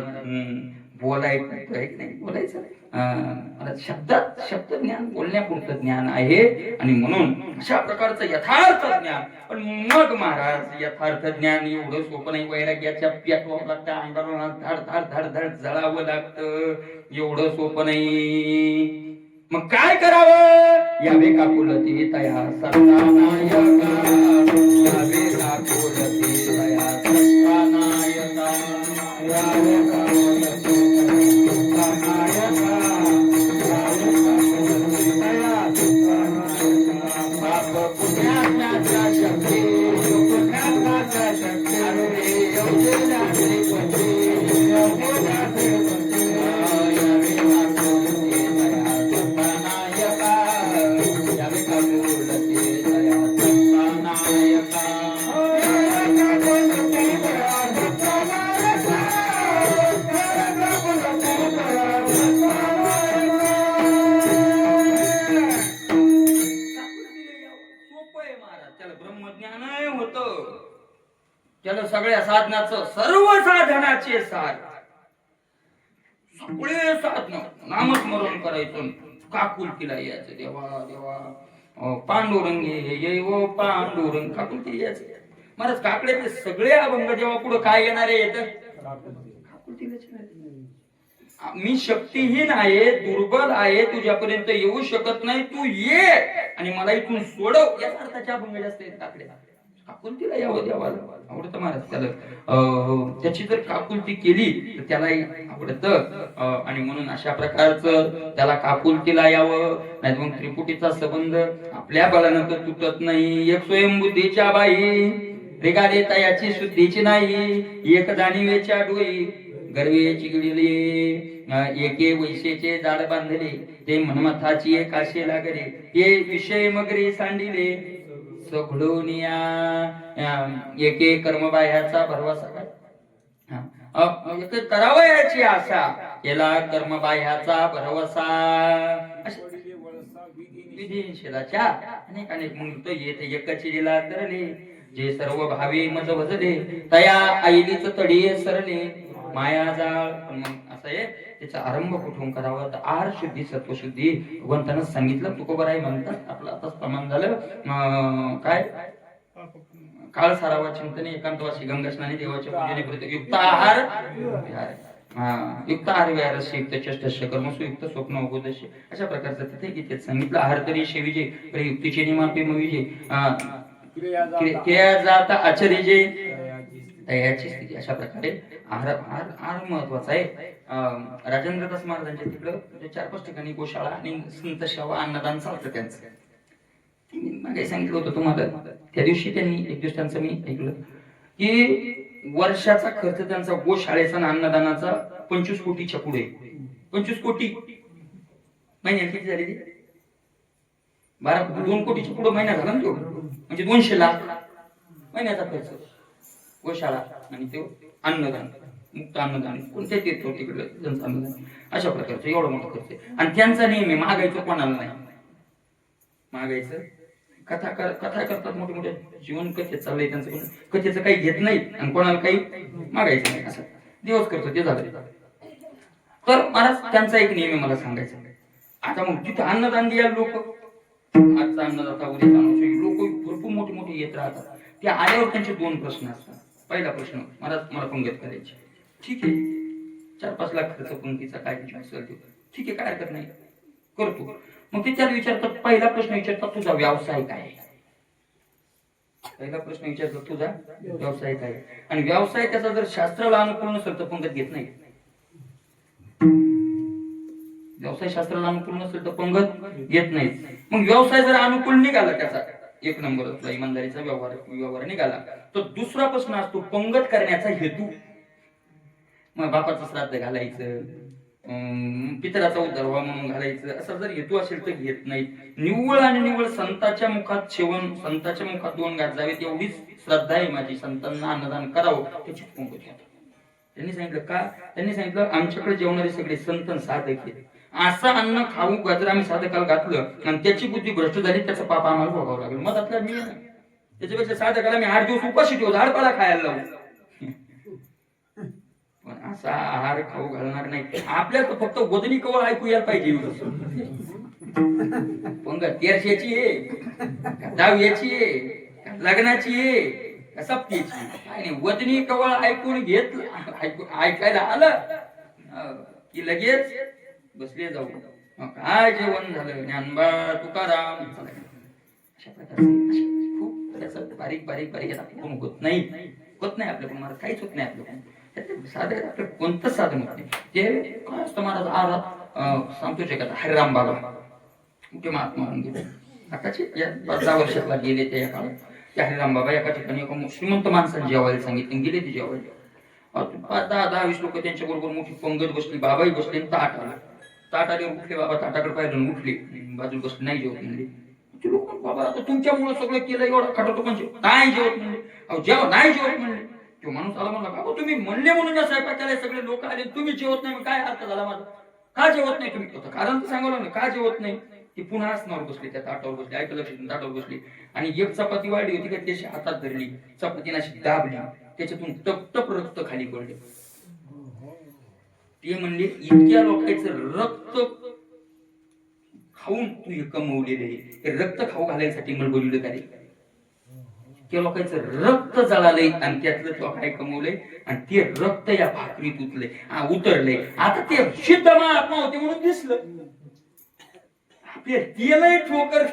बोलायचं मला शब्द ज्ञान बोलण्यापुरतं ज्ञान आहे आणि म्हणून अशा प्रकारचं यथार्थ ज्ञान. पण मग महाराज यथार्थ ज्ञान एवढं सोपं नाही. वैराग्याच्या पेटवावं लागतं अंगाला धाड धाड धाड धाड जळावं लागतं एवढं सोपं नाही. मग काय करावं यावे कापुलती तया सत्तानायका यावे कापुलती तया सत्तानायका यावे कापुलती सत्तानायका यावे कापुलती तया सत्तानायका. बाप पुण्याच्या शक्ती पुण्याच्या शक्ती अरे एवढे लागले पंचे एवढे लागले पंचे यावे कापुलती तया सत्तानायका यावे कापुलती तया सत्तानायका. त्याला सगळ्या साधनाचं सर्व साधनाचे सार सगळे साधन नामस्मरण करायचं काकुलतीला यायचं देवा देवा पांडुरंगे ये वो पांडुरंग काकुलती यायचं. महाराज काकड्याचे सगळे अभंग जेव्हा पुढे काय येणार आहे मी शक्तीहीन आहे दुर्बल आहे तुझ्यापर्यंत येऊ शकत नाही तू ये आणि मला इथून सोडव या अर्थाचे अभंग जास्त आहेत काकड्या. काकुलतीला यावं देवाला आवडतं महाराज. त्याला त्याची जर काकुलती केली तर त्यालाही आवडतं आणि म्हणून अशा प्रकारचं त्याला काकुलतीला यावं. नाही मग त्रिपुटीचा संबंध आपल्या बळानं तर तुटत नाही. एक स्वयंबुद्धीच्या बाई रेगाले तयाची शुद्धीची नाही. एक जाणीवेच्या डोई गर्वेची गिळले एके वैशेचे जाड बांधले ते मनमथाची एक आशे लागले हे विषय मगरी सांडिले सघडोनिया एके कर्मबाह्याचा भरवसा काय करावयाची आशा केला कर्मबाह्याचा भरवसा. विधिनिषेधाच्या अनेक अनेक मुक्त येत एकची लीला तरले जे सर्व भावे मज भजले तया आईलीच तडी सरले माया जाळ. पण मग असं आहे त्याचा आरंभ कुठून करावा तर आहार शुद्धी सत्वशुद्धी भगवंतानं सांगितलं. तुकोबराय म्हणतात आपलं आताच प्रमाण झालं काय काळ सारावा चिंतने एकांतवासी गंगा स्नानी देवाच्या पूजने प्रत्येक युक्त आहार युक्त आहार विहारस्य युक्त चष्टस्य कर्मसु युक्त स्वप्न उगोदस्य अशा प्रकारचं तिथे गीतेत सांगितलं. आहार तरी शेविजे युक्तीचे निमापे मविजे क्रिया जाता आचरिजे तयाची स्थिती. अशा प्रकारे आहार महत्वाचा आहे. राजेंद्रदास महाराजांच्या तिकडं 4-5 ठिकाणी गोशाळा आणि संत सेवा अन्नदान चालतं त्यांचं. मागे सांगितलं होतं तुम्हाला त्या दिवशी त्यांनी एक दिवस त्यांचं मी ऐकलं की वर्षाचा खर्च त्यांचा गोशाळेचा आणि अन्नदानाचा 25 कोटीच्या पुढे 25 कोटी महिन्यात किती झाली ती 2 कोटीच्या पुढे महिना झाला ना तो म्हणजे 200 लाख महिन्याचा खर्च गोशाळा आणि ते अन्नदान मुक्त अन्नदान कोणत्या तीर्थ तिकडे त्यांचं अन्नदान अशा प्रकारचं एवढा मोठा खर्च आहे. आणि त्यांचा नेहमी मागायचं कोणाला नाही मागायचं कथा करतात मोठे मोठे जीवन कथेत चाललंय त्यांचं कथेचं काही घेत नाही आणि कोणाला काही मागायचं नाही असं दिवस करतो ते झालं. तर महाराज त्यांचा एक नियम मला सांगायचा आता मग तिथं अन्नदान द्या लोक आजचा अन्नदाता उद्याचा लोक भरपूर मोठे मोठे येत राहतात. त्या आल्यावर त्यांचे 2 प्रश्न असतात. पहिला प्रश्न मला पंगत करायची ठीक आहे 4-5 लाख खर्च पंक्तीचा काय विचार असेल ठीक आहे काय हरकत नाही करतो. मग ते त्याला विचारतात पहिला प्रश्न विचारतात तुझा व्यवसाय काय पहिला प्रश्न विचारतात तुझा व्यवसाय काय आणि व्यवसाय त्याचा जर शास्त्राला अनुकूल नसेल तर पंगत घेत नाही. व्यवसाय शास्त्राला अनुकूल नसेल तर पंगत घेत नाही. मग व्यवसाय जर अनुकूल निघाला त्याचा 1 नंबर असला इमानदारीचा व्यवहार निघाला तर दुसरा प्रश्न असतो पंगत करण्याचा हेतू. मग बापाचं श्राद्ध घालायचं पितराचा उद्धार व्हावा म्हणून घालायचं असा जर हेतू असेल तर घेत नाही. निव्वळ आणि निव्वळ संताच्या मुखात सेवन संताच्या मुखात 2 घात जावेत एवढीच श्रद्धा आहे माझी संतांना अन्नदान करावं त्याची पंगत घेतात. त्यांनी सांगितलं का त्यांनी सांगितलं आमच्याकडे जेवणारे सगळे संत साधक आहेत असं अन्न खाऊ जर आम्ही साधकाला घातलं आणि त्याची बुद्धी भ्रष्ट झाली त्याचा पाप आम्हाला भोगावं लागेल. मग आपला मी त्याच्यापेक्षा साधकाला मी 8 दिवस उपाशी ठेवू झाडपाला खायला लावू पण असा आहार खाऊ घालणार नाही. आपल्याला तर फक्त गोदनी कवळ ऐकू यायला पाहिजे पण तेरशाची आहे 10व्याची आहे लग्नाची आहे सप्तीची आणि वदनी कवळ ऐकून घेतलं ऐकायला आलं की लगेच बसले जाऊ काय जेवण झालं ज्ञानबा तुकाराम अशा प्रकारचे खूप त्याचं बारीक बारीक बारीक आपण होत नाही आपल्याकडून मला काहीच होत नाही आपल्याकडून साधं आपलं कोणतंच साधन होत नाही. ते काय असतं महाराज आज सांगतोच का हरिराम बाबा कुठे महात्मा होऊन गेले आताचे 10 वर्षाला गेले त्या काळात त्या हरिराम बाबा एका ठिकाणी एका श्रीमंत माणसाने जेवायला सांगितलं गेले ते जेवायला 10-20 लोक त्यांच्या बरोबर मोठी पंगत बसली बाबाही बसले ताट आले उठले बाबा ताटाकडे पाहिलं उठले बाजू बसले नाही जेवत म्हणले. लोक बाबा आता तुमच्यामुळे सगळं केलं एवढं खाटवतो म्हणजे नाही जेवत म्हणले अहो जेव्हा नाही जेवत म्हणले तो माणूस आला म्हणला बाबा तुम्ही म्हणले म्हणून या स्वयंपाकाला सगळे लोक आले तुम्ही जेवत नाही काय अर्थ झाला माझा का जेवत नाही तुम्ही कारण तर सांगावं ना का जेवत नाही. ती पुन्हा आसनावर बसली त्या ताटावर बसली ऐकलं लक्ष ताटावर बसली आणि एक चपाती वाढली होती का त्याची हातात धरली चपातीने अशी दाबली त्याच्यातून टप टप रक्त खाली पडले. ते म्हणले इतक्या लोकांचं रक्त खाऊन तू हे कमवलेले हे रक्त खाऊ घालायसाठी मला बोलवलं का रे. त्या लोकांचं रक्त जळालंय आणि त्यातलं तो काय कमवलंय आणि ते रक्त या भाकरीत उतरलंय. आता ते सिद्ध महात्मा होते म्हणून दिसलं तेलही ठोकर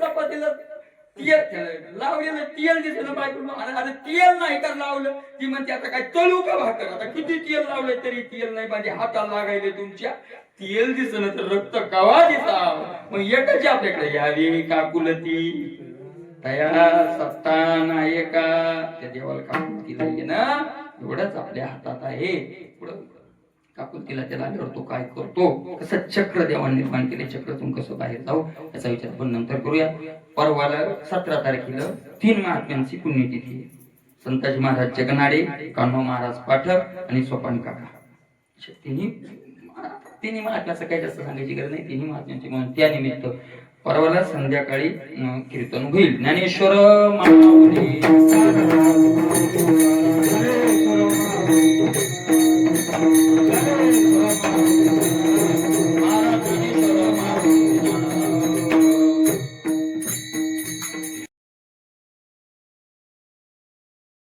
चपातीला लावलेलं तेल दिसलं बायको अरे तेल नाही का लावलं ती म्हणते आता काय तळू का भाकर आता किती तेल लावलंय तरी तेल नाही माझ्या हाताला लागायले तुमच्या तेल दिसलं तर रक्त कवा दिसा. मग एकच आपल्याकडे यावी काकुलती तया सत्ता नायका त्या देवाला काकुलतीला ये ना एवढंच आपल्या हातात आहे. पुढं काकुलतीला त्याला आल्यावर तो काय करतो कसं चक्र देवाने निर्माण केले चक्रातून कसं बाहेर जाऊ याचा विचार आपण नंतर करूया. परवाला 17 तारखेला 3 महात्म्यांची पुण्यतिथी आहे. संताजी महाराज जगनाडे कान्हो महाराज पाठक आणि सोपान काका तिन्ही महात्म्याचं काही जास्त सांगायची गरज नाही. तिन्ही महात्म्यांची म्हणून त्या निमित्त परवाला संध्याकाळी कीर्तन होईल. ज्ञानेश्वर माऊली